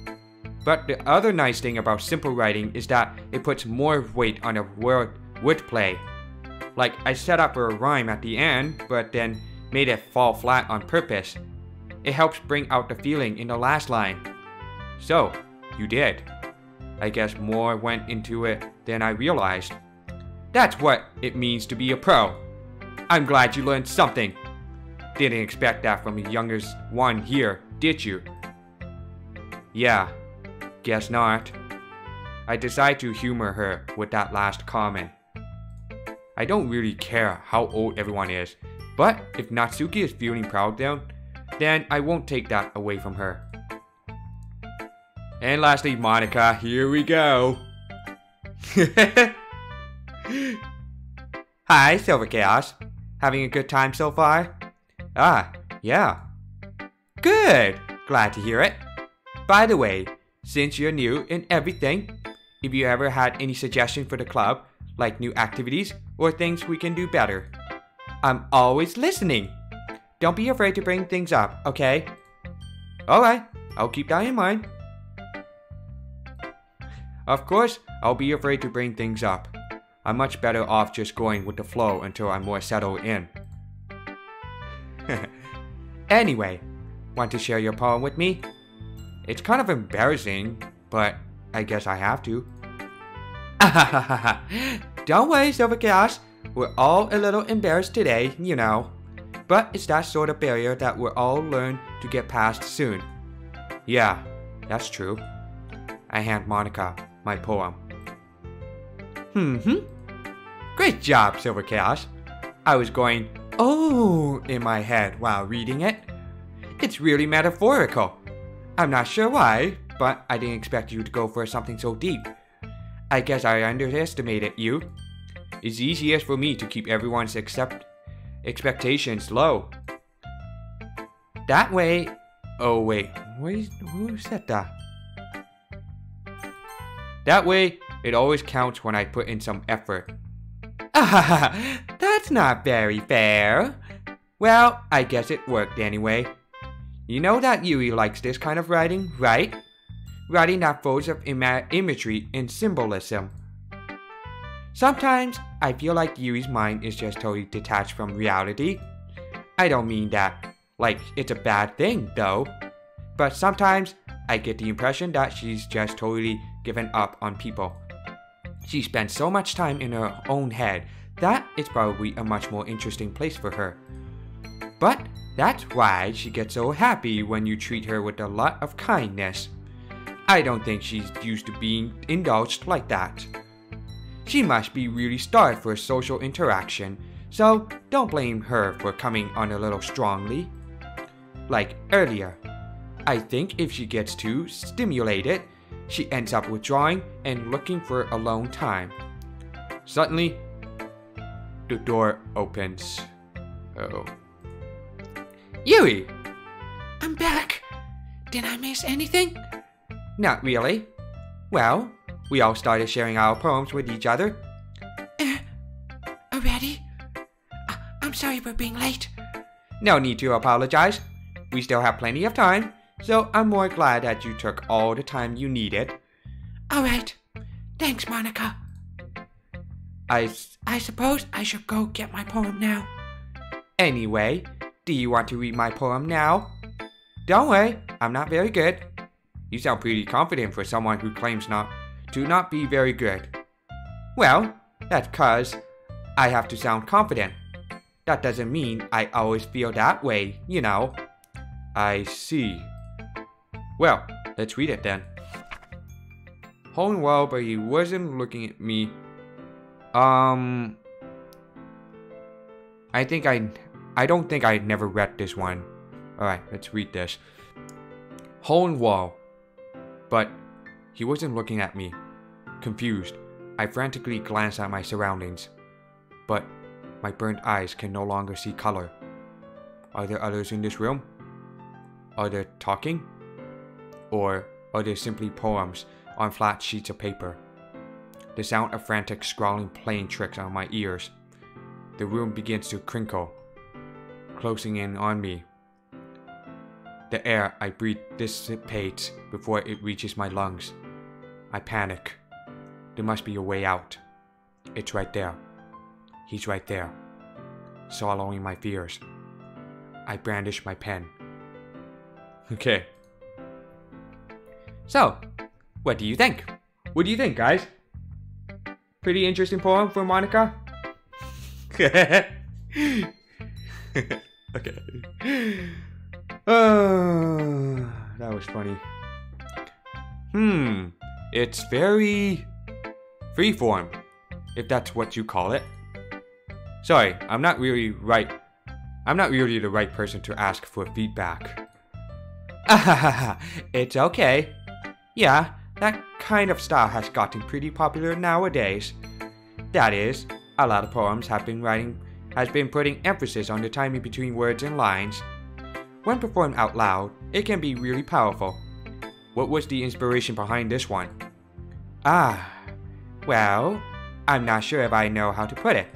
But the other nice thing about simple writing is that it puts more weight on a wordplay. Like I set up a rhyme at the end, but then made it fall flat on purpose. It helps bring out the feeling in the last line. So, you did. I guess more went into it than I realized. That's what it means to be a pro. I'm glad you learned something. Didn't expect that from the youngest one here, did you? Yeah, guess not. I decided to humor her with that last comment. I don't really care how old everyone is, but if Natsuki is feeling proud then I won't take that away from her. And lastly, Monica, here we go. Hi, Silver Chaos. Having a good time so far? Ah, yeah. Good! Glad to hear it. By the way, since you're new and everything, if you ever had any suggestions for the club, like new activities or things we can do better, I'm always listening. Don't be afraid to bring things up, okay? Alright, I'll keep that in mind. Of course, I'll be afraid to bring things up. I'm much better off just going with the flow until I'm more settled in. Anyway, want to share your poem with me? It's kind of embarrassing, but I guess I have to. Don't worry, Silver Chaos. We're all a little embarrassed today, you know. But it's that sort of barrier that we'll all learn to get past soon. Yeah, that's true. I hand Monica my poem. Great job, Silver Chaos. I was going, oh, in my head while reading it. It's really metaphorical. I'm not sure why, but I didn't expect you to go for something so deep. I guess I underestimated you. It's easiest for me to keep everyone's expectations low. That way... Oh wait, who said that? That way, it always counts when I put in some effort. That's not very fair. Well, I guess it worked anyway. You know that Yui likes this kind of writing, right? Writing that full of imagery and symbolism. Sometimes, I feel like Yui's mind is just totally detached from reality. I don't mean that, like, it's a bad thing, though. But sometimes, I get the impression that she's just totally given up on people. She spends so much time in her own head that is probably a much more interesting place for her. But that's why she gets so happy when you treat her with a lot of kindness. I don't think she's used to being indulged like that. She must be really starved for social interaction, so don't blame her for coming on a little strongly. Like earlier, I think if she gets too stimulated, she ends up withdrawing and looking for alone time. Suddenly, the door opens. Oh. Yui! I'm back. Did I miss anything? Not really. Well, we all started sharing our poems with each other. Already? I'm sorry for being late. No need to apologize. We still have plenty of time, so I'm more glad that you took all the time you needed. Alright. Thanks, Monica. I suppose I should go get my poem now. Anyway, do you want to read my poem now? Don't worry, I'm not very good. You sound pretty confident for someone who claims not be very good. Well, that's 'cause I have to sound confident. That doesn't mean I always feel that way, you know. I see. Well, let's read it then. Holding well, but he wasn't looking at me. I don't think I never read this one. Alright, let's read this. Hole in wall. But he wasn't looking at me. Confused, I frantically glanced at my surroundings. But my burned eyes can no longer see color. Are there others in this room? Are they talking? Or are they simply poems on flat sheets of paper? The sound of frantic scrawling playing tricks on my ears. The room begins to crinkle, closing in on me. The air I breathe dissipates before it reaches my lungs. I panic. There must be a way out. It's right there. He's right there, swallowing my fears. I brandish my pen. Okay. So, what do you think? What do you think, guys? Pretty interesting poem for Monica? Okay. That was funny. It's very freeform, if that's what you call it. Sorry, I'm not really the right person to ask for feedback. It's okay. Yeah, that kind of style has gotten pretty popular nowadays. That is, a lot of poems has been putting emphasis on the timing between words and lines. When performed out loud, it can be really powerful. What was the inspiration behind this one? Well, I'm not sure if I know how to put it.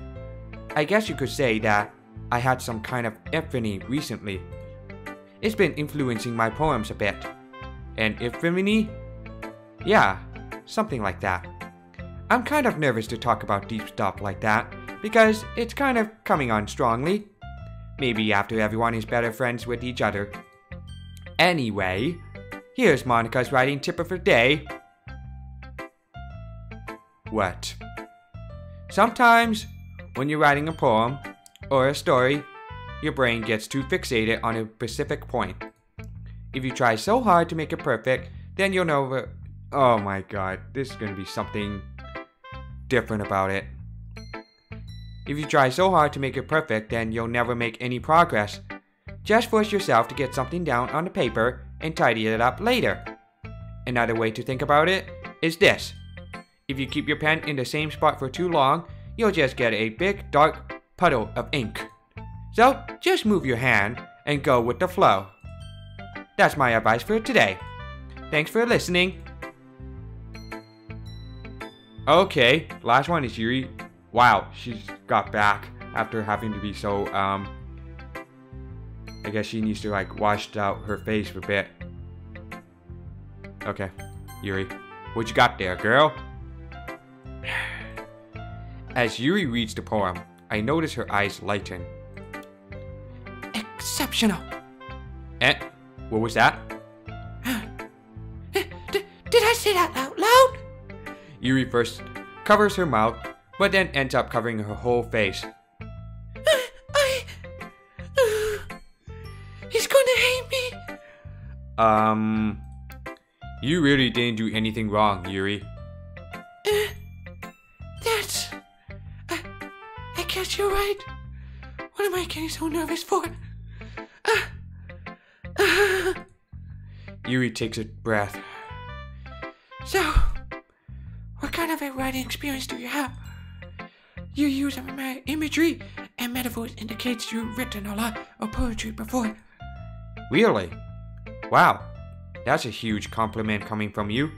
I guess you could say that I had some kind of epiphany recently. It's been influencing my poems a bit. An epiphany? Yeah, something like that. I'm kind of nervous to talk about deep stuff like that, because it's kind of coming on strongly. Maybe after everyone is better friends with each other. Anyway, here's Monica's writing tip of the day. What? Sometimes, when you're writing a poem or a story, your brain gets too fixated on a specific point. If you try so hard to make it perfect, then you'll never... Oh my god, this is gonna be something different about it. If you try so hard to make it perfect, then you'll never make any progress. Just force yourself to get something down on the paper and tidy it up later. Another way to think about it is this. If you keep your pen in the same spot for too long, you'll just get a big dark puddle of ink. So, just move your hand and go with the flow. That's my advice for today. Thanks for listening. Okay, last one is Yuri. Wow, she's got back after having to be so, I guess she needs to like wash out her face a bit. Okay, Yuri, what you got there, girl? As Yuri reads the poem, I notice her eyes lighten. Exceptional. What was that? Did I say that out loud? Yuri first covers her mouth, but then ends up covering her whole face. He's gonna hate me. You really didn't do anything wrong, Yuri. That's... I guess you're right. What am I getting so nervous for? Yuri takes a breath. So, what kind of a writing experience do you have? Your use of imagery and metaphors indicates you've written a lot of poetry before. Really? Wow, that's a huge compliment coming from you.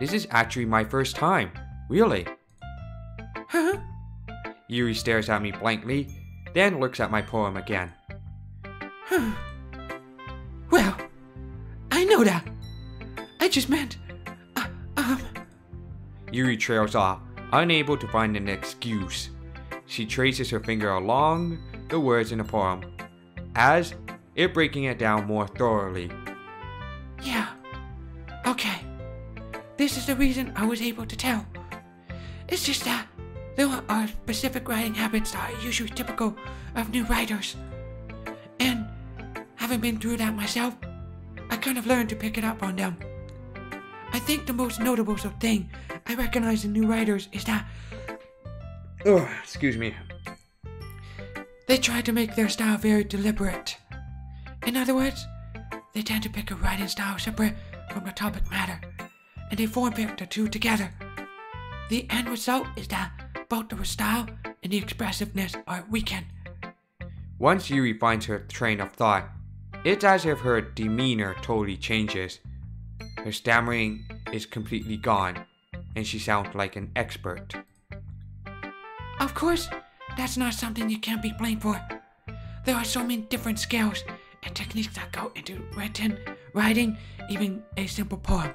This is actually my first time. Really? Huh? Yuri stares at me blankly, then looks at my poem again. Well, I know that. I just meant, Yuri trails off, unable to find an excuse. She traces her finger along the words in the poem, as if breaking it down more thoroughly. Yeah. Okay. This is the reason I was able to tell. It's just that there are specific writing habits that are usually typical of new writers. And having been through that myself, I kind of learned to pick it up on them. I think the most notable thing I recognize in new writers is that Excuse me. they try to make their style very deliberate. In other words, they tend to pick a writing style separate from the topic matter, and they form the two together. The end result is that both the style and the expressiveness are weakened. Once Yuri finds her train of thought, it's as if her demeanor totally changes. Her stammering is completely gone, and she sounds like an expert. Of course, that's not something you can't be blamed for. There are so many different skills and techniques that go into writing even a simple poem.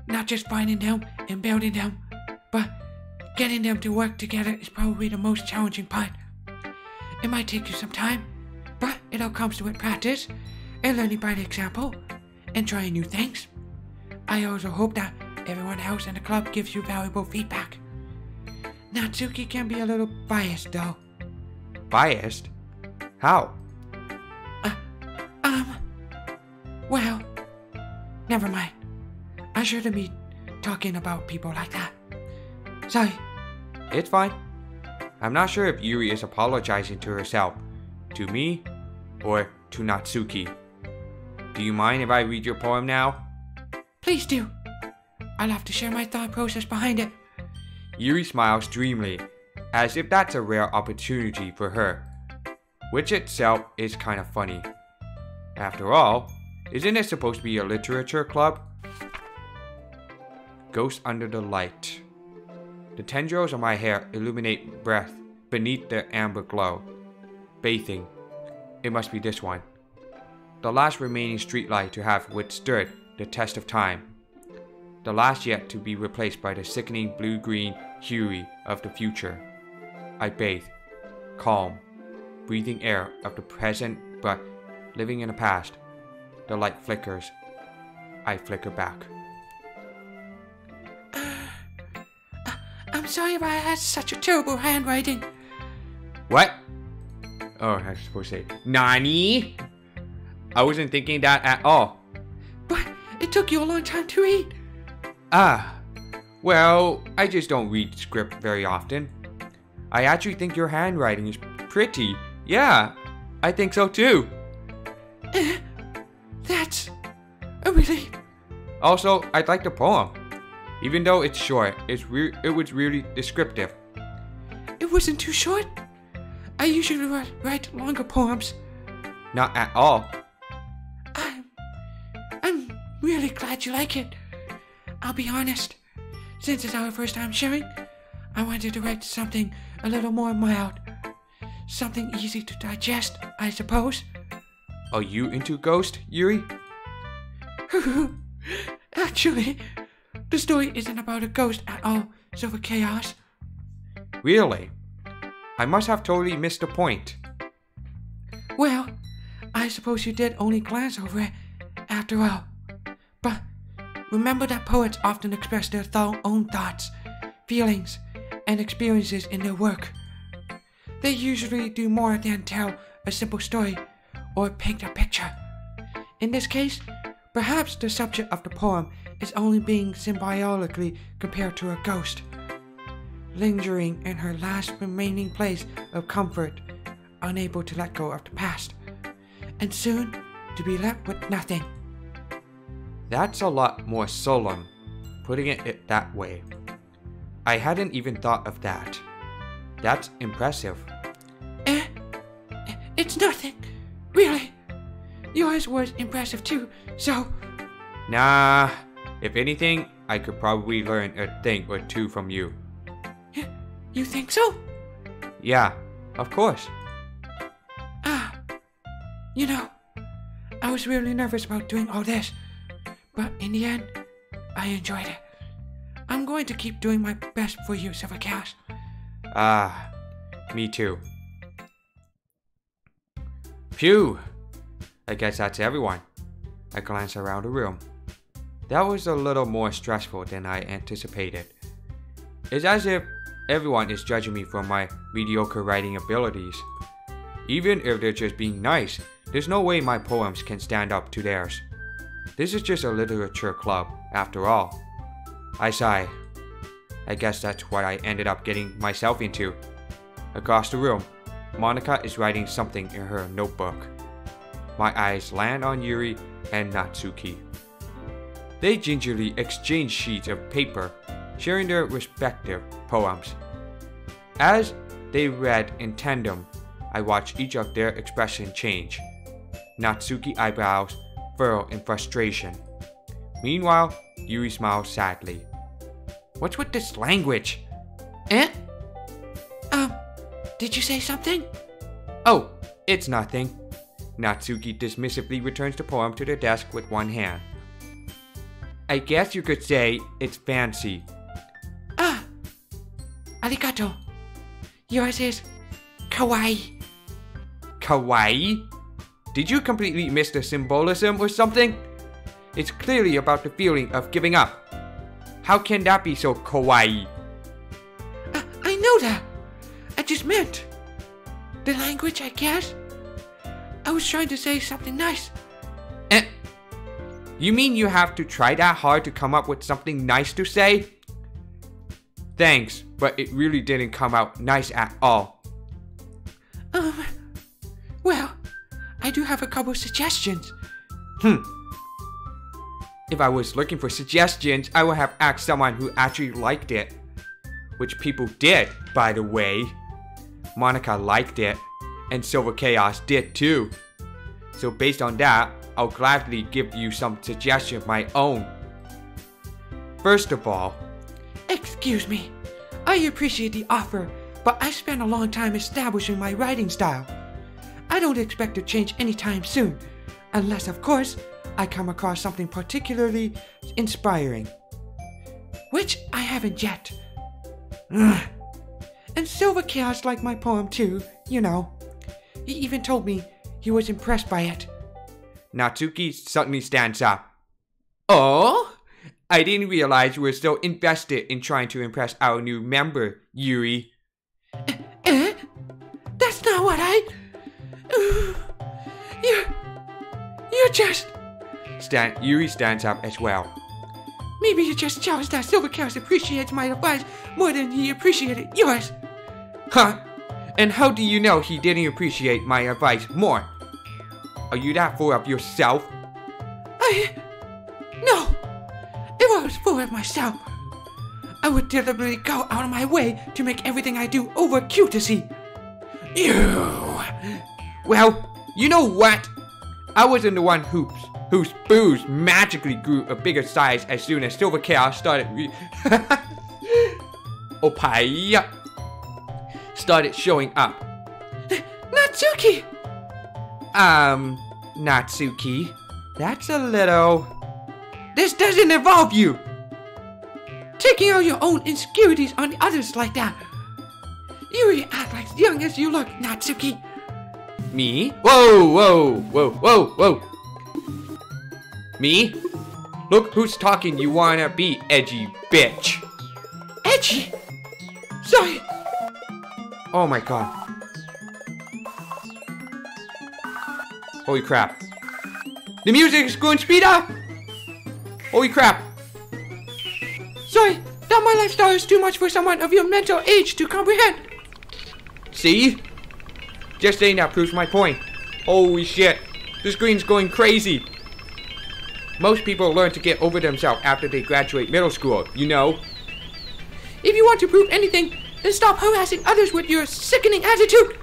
Not just finding them and building them, but getting them to work together is probably the most challenging part. It might take you some time, but it all comes with practice and learning by the example and trying new things. I also hope that everyone else in the club gives you valuable feedback. Natsuki can be a little biased though. Biased? How? Well, never mind. I shouldn't be talking about people like that. Sorry. It's fine. I'm not sure if Yuri is apologizing to herself, to me, or to Natsuki. Do you mind if I read your poem now? Please do. I'll have to share my thought process behind it. Yuri smiles dreamily, as if that's a rare opportunity for her, which itself is kind of funny. After all, isn't it supposed to be a literature club? Ghost under the light. The tendrils of my hair illuminate breath beneath the amber glow. Bathing. It must be this one. The last remaining streetlight to have withstood the test of time. The last yet to be replaced by the sickening blue-green hue of the future. I bathe, calm, breathing air of the present but living in the past. The light flickers. I flicker back. I'm sorry if I had such a terrible handwriting. What? Oh, I was supposed to say, Nani? I wasn't thinking that at all. But it took you a long time to read. Well, I just don't read script very often. I actually think your handwriting is pretty. Yeah, I think so too. That's a relief. Also, I like the poem. Even though it's short, it was really descriptive. It wasn't too short. I usually write longer poems. Not at all. I'm really glad you like it. I'll be honest. Since it's our first time sharing, I wanted to write something a little more mild. Something easy to digest, I suppose. Are you into Ghost, Yuri? Actually, the story isn't about a ghost at all, so for chaos. Really? I must have totally missed the point. Well, I suppose you did only glance over it, after all. But remember that poets often express their own thoughts, feelings, and experiences in their work. They usually do more than tell a simple story or paint a picture. In this case, perhaps the subject of the poem is only being symbolically compared to a ghost, lingering in her last remaining place of comfort, unable to let go of the past, and soon to be left with nothing. That's a lot more solemn, putting it that way. I hadn't even thought of that. That's impressive. It's nothing, really. Yours was impressive too, so... Nah, if anything, I could probably learn a thing or two from you. You think so? Yeah, of course. You know, I was really nervous about doing all this, but in the end, I enjoyed it. I'm going to keep doing my best for you, Silver Chaos. Me too. Phew! I guess that's everyone. I glanced around the room. That was a little more stressful than I anticipated. It's as if everyone is judging me for my mediocre writing abilities. Even if they're just being nice, there's no way my poems can stand up to theirs. This is just a literature club, after all. I sigh. I guess that's what I ended up getting myself into. Across the room, Monica is writing something in her notebook. My eyes land on Yuri and Natsuki. They gingerly exchange sheets of paper, sharing their respective poems. As they read in tandem, I watched each of their expression change. Natsuki eyebrows furrow in frustration. Meanwhile, Yuri smiles sadly. What's with this language? Did you say something? Oh, it's nothing. Natsuki dismissively returns the poem to the desk with one hand. I guess you could say it's fancy. Arigato. Yours is kawaii. Kawaii? Did you completely miss the symbolism or something? It's clearly about the feeling of giving up. How can that be so kawaii? I know that. I just meant the language, I guess. I was trying to say something nice. You mean you have to try that hard to come up with something nice to say? Thanks, but it really didn't come out nice at all. Well, I do have a couple suggestions. If I was looking for suggestions, I would have asked someone who actually liked it. Which people did, by the way. Monica liked it, and Silver Chaos did too. So based on that, I'll gladly give you some suggestions of my own. First of all, Excuse me. I appreciate the offer, but I spent a long time establishing my writing style. I don't expect to change anytime soon, unless, of course, I come across something particularly inspiring. Which I haven't yet. And Silver Chaos liked my poem too, you know. He even told me he was impressed by it. Natsuki suddenly stands up. Oh? I didn't realize you were so invested in trying to impress our new member, Yuri. That's not what I... You're just... Yuri stands up as well. Maybe you're just jealous that Silver Chaos appreciates my advice more than he appreciated yours. Huh? And how do you know he didn't appreciate my advice more? Are you that full of yourself? No! If I was full of myself, I would deliberately go out of my way to make everything I do over cute to see. You. Well, you know what? I wasn't the one whose booze magically grew a bigger size as soon as Silver Chaos started started showing up. Natsuki! Natsuki, that's a little... This doesn't involve you! Taking out your own insecurities on the others like that. You really act like young as you look, Natsuki. Me? Whoa. Me? Look who's talking, you wanna be edgy bitch. Edgy? Sorry. Oh my god. Holy crap. The music is going to speed up! Holy crap. Sorry, that my lifestyle is too much for someone of your mental age to comprehend. See? Just saying that proves my point. Holy shit. The screen's going crazy. Most people learn to get over themselves after they graduate middle school, you know? If you want to prove anything, then stop harassing others with your sickening attitude.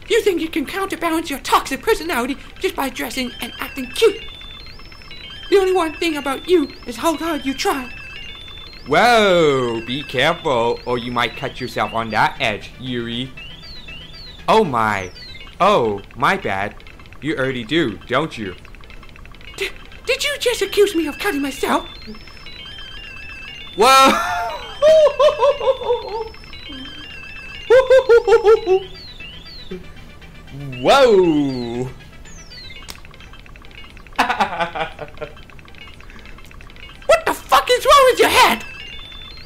You think you can counterbalance your toxic personality just by dressing and acting cute. The only one thing about you is how hard you try. Whoa, be careful or you might cut yourself on that edge, Yuri. Oh my. Oh, my bad. You already do, don't you? Did you just accuse me of cutting myself? Whoa! Whoa! What the fuck is wrong with your head?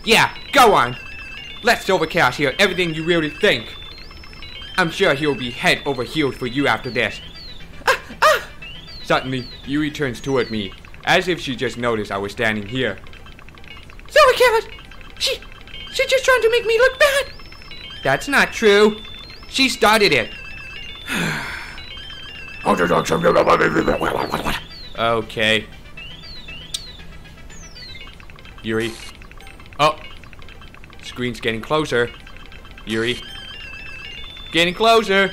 Yeah, go on. Let Silvercast hear everything you really think. I'm sure he'll be head over heels for you after this. Suddenly, Yuri turns toward me, as if she just noticed I was standing here. Silvercast! She's just trying to make me look bad. That's not true. She started it. Okay. Yuri. Oh. Screen's getting closer. Yuri. Getting closer.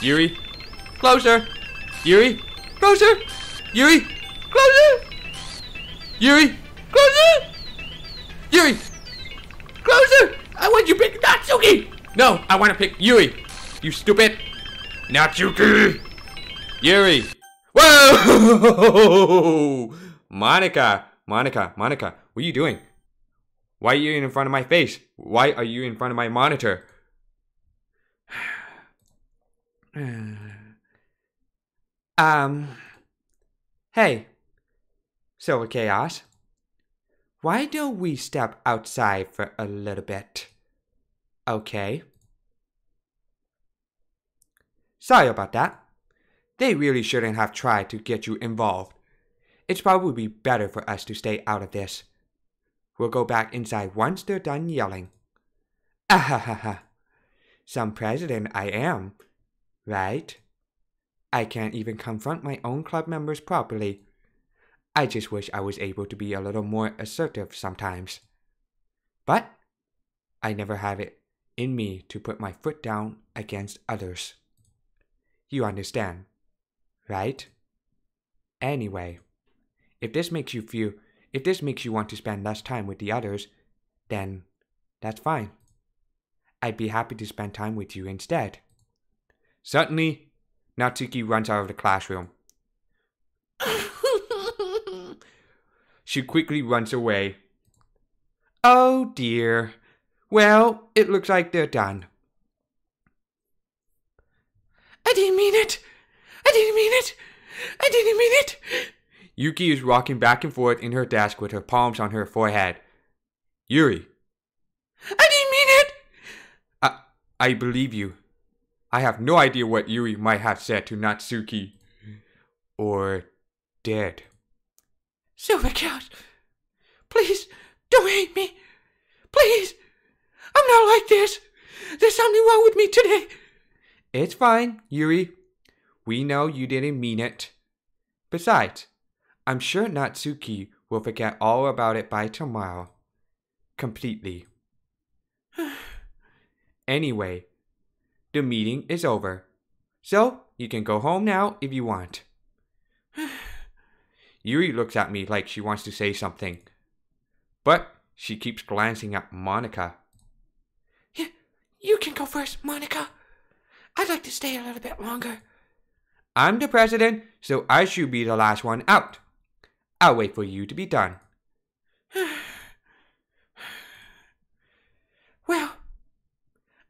Yuri. Closer. Yuri. Closer. Yuri. Closer. Yuri. Closer. Yuri. Closer. I want you to pick Natsuki. No, I want to pick Yuri. You stupid. Natsuki. Yuri. Whoa! Monica. Monica. What are you doing? Why are you in front of my face? Why are you in front of my monitor? Hey, Silver Chaos. Why don't we step outside for a little bit? Okay. Sorry about that. They really shouldn't have tried to get you involved. It's probably better for us to stay out of this. We'll go back inside once they're done yelling. Ahahaha. Some president I am, right? I can't even confront my own club members properly. I just wish I was able to be a little more assertive sometimes. But I never have it in me to put my foot down against others. You understand, right? Anyway, if this makes you want to spend less time with the others, then that's fine. I'd be happy to spend time with you instead. Suddenly, Natsuki runs out of the classroom. She quickly runs away. Oh dear. Well, it looks like they're done. I didn't mean it. I didn't mean it. I didn't mean it. Yuki is rocking back and forth in her desk with her palms on her forehead. Yuri. I didn't mean it. I believe you. I have no idea what Yuri might have said to Natsuki. Or did. Silvercast, please don't hate me. Please. I'm not like this. There's something wrong with me today. It's fine, Yuri. We know you didn't mean it. Besides, I'm sure Natsuki will forget all about it by tomorrow. Completely. Anyway, the meeting is over. So, you can go home now if you want. Yuri looks at me like she wants to say something. But she keeps glancing at Monica. You can go first, Monica. I'd like to stay a little bit longer. I'm the president, so I should be the last one out. I'll wait for you to be done. Well,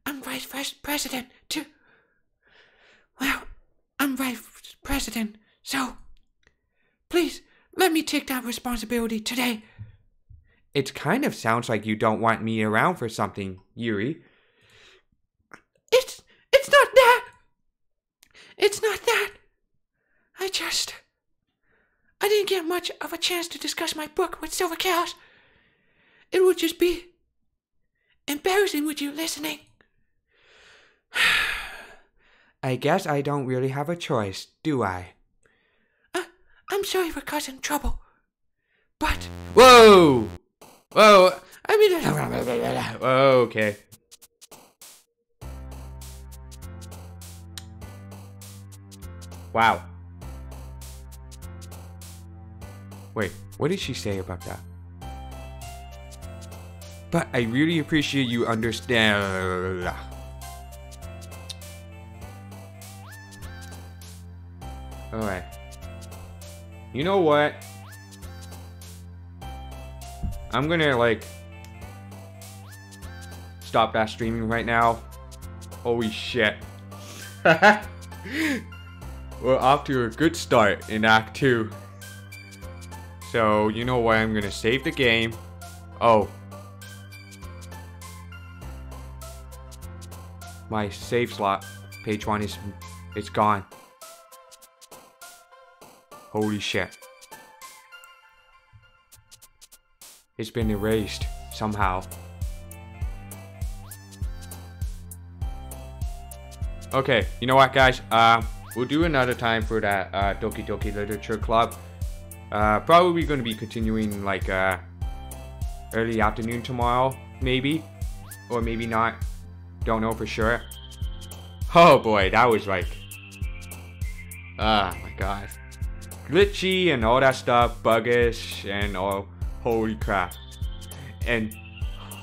I'm vice president too. Well, I'm vice president, so please let me take that responsibility today. It kind of sounds like you don't want me around for something, Yuri. It's not that. It's not that. I didn't get much of a chance to discuss my book with Silver Chaos. It would just be embarrassing with you listening. I guess I don't really have a choice, do I? I'm sorry for causing trouble, but... Whoa! Whoa! I mean... Whoa, okay. Wow. Wait, what did she say about that? But I really appreciate you understand. Alright. You know what? I'm gonna, like, stop that streaming right now. Holy shit. We're off to a good start in Act 2. So, you know what? I'm gonna save the game. Oh. My save slot, page 1 it's gone. Holy shit. It's been erased somehow. Okay, you know what, guys? We'll do another time for that Doki Doki Literature Club. Probably going to be continuing like early afternoon tomorrow, maybe, or maybe not. Don't know for sure. Oh boy, that was like, my god, glitchy and all that stuff, buggish and all. Holy crap! And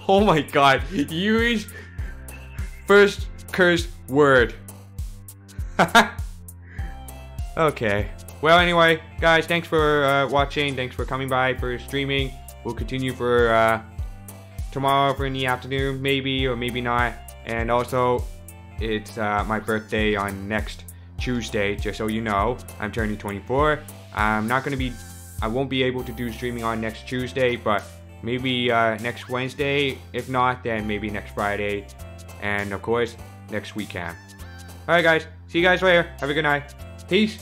oh my god, Yuri's first cursed word. Okay. Well, anyway, guys, thanks for watching. Thanks for coming by for streaming. We'll continue for tomorrow for in the afternoon, maybe or maybe not. And also, it's my birthday on next Tuesday. Just so you know, I'm turning 24. I won't be able to do streaming on next Tuesday, but maybe next Wednesday. If not, then maybe next Friday. And of course, next weekend. Alright guys, see you guys later. Have a good night. Peace.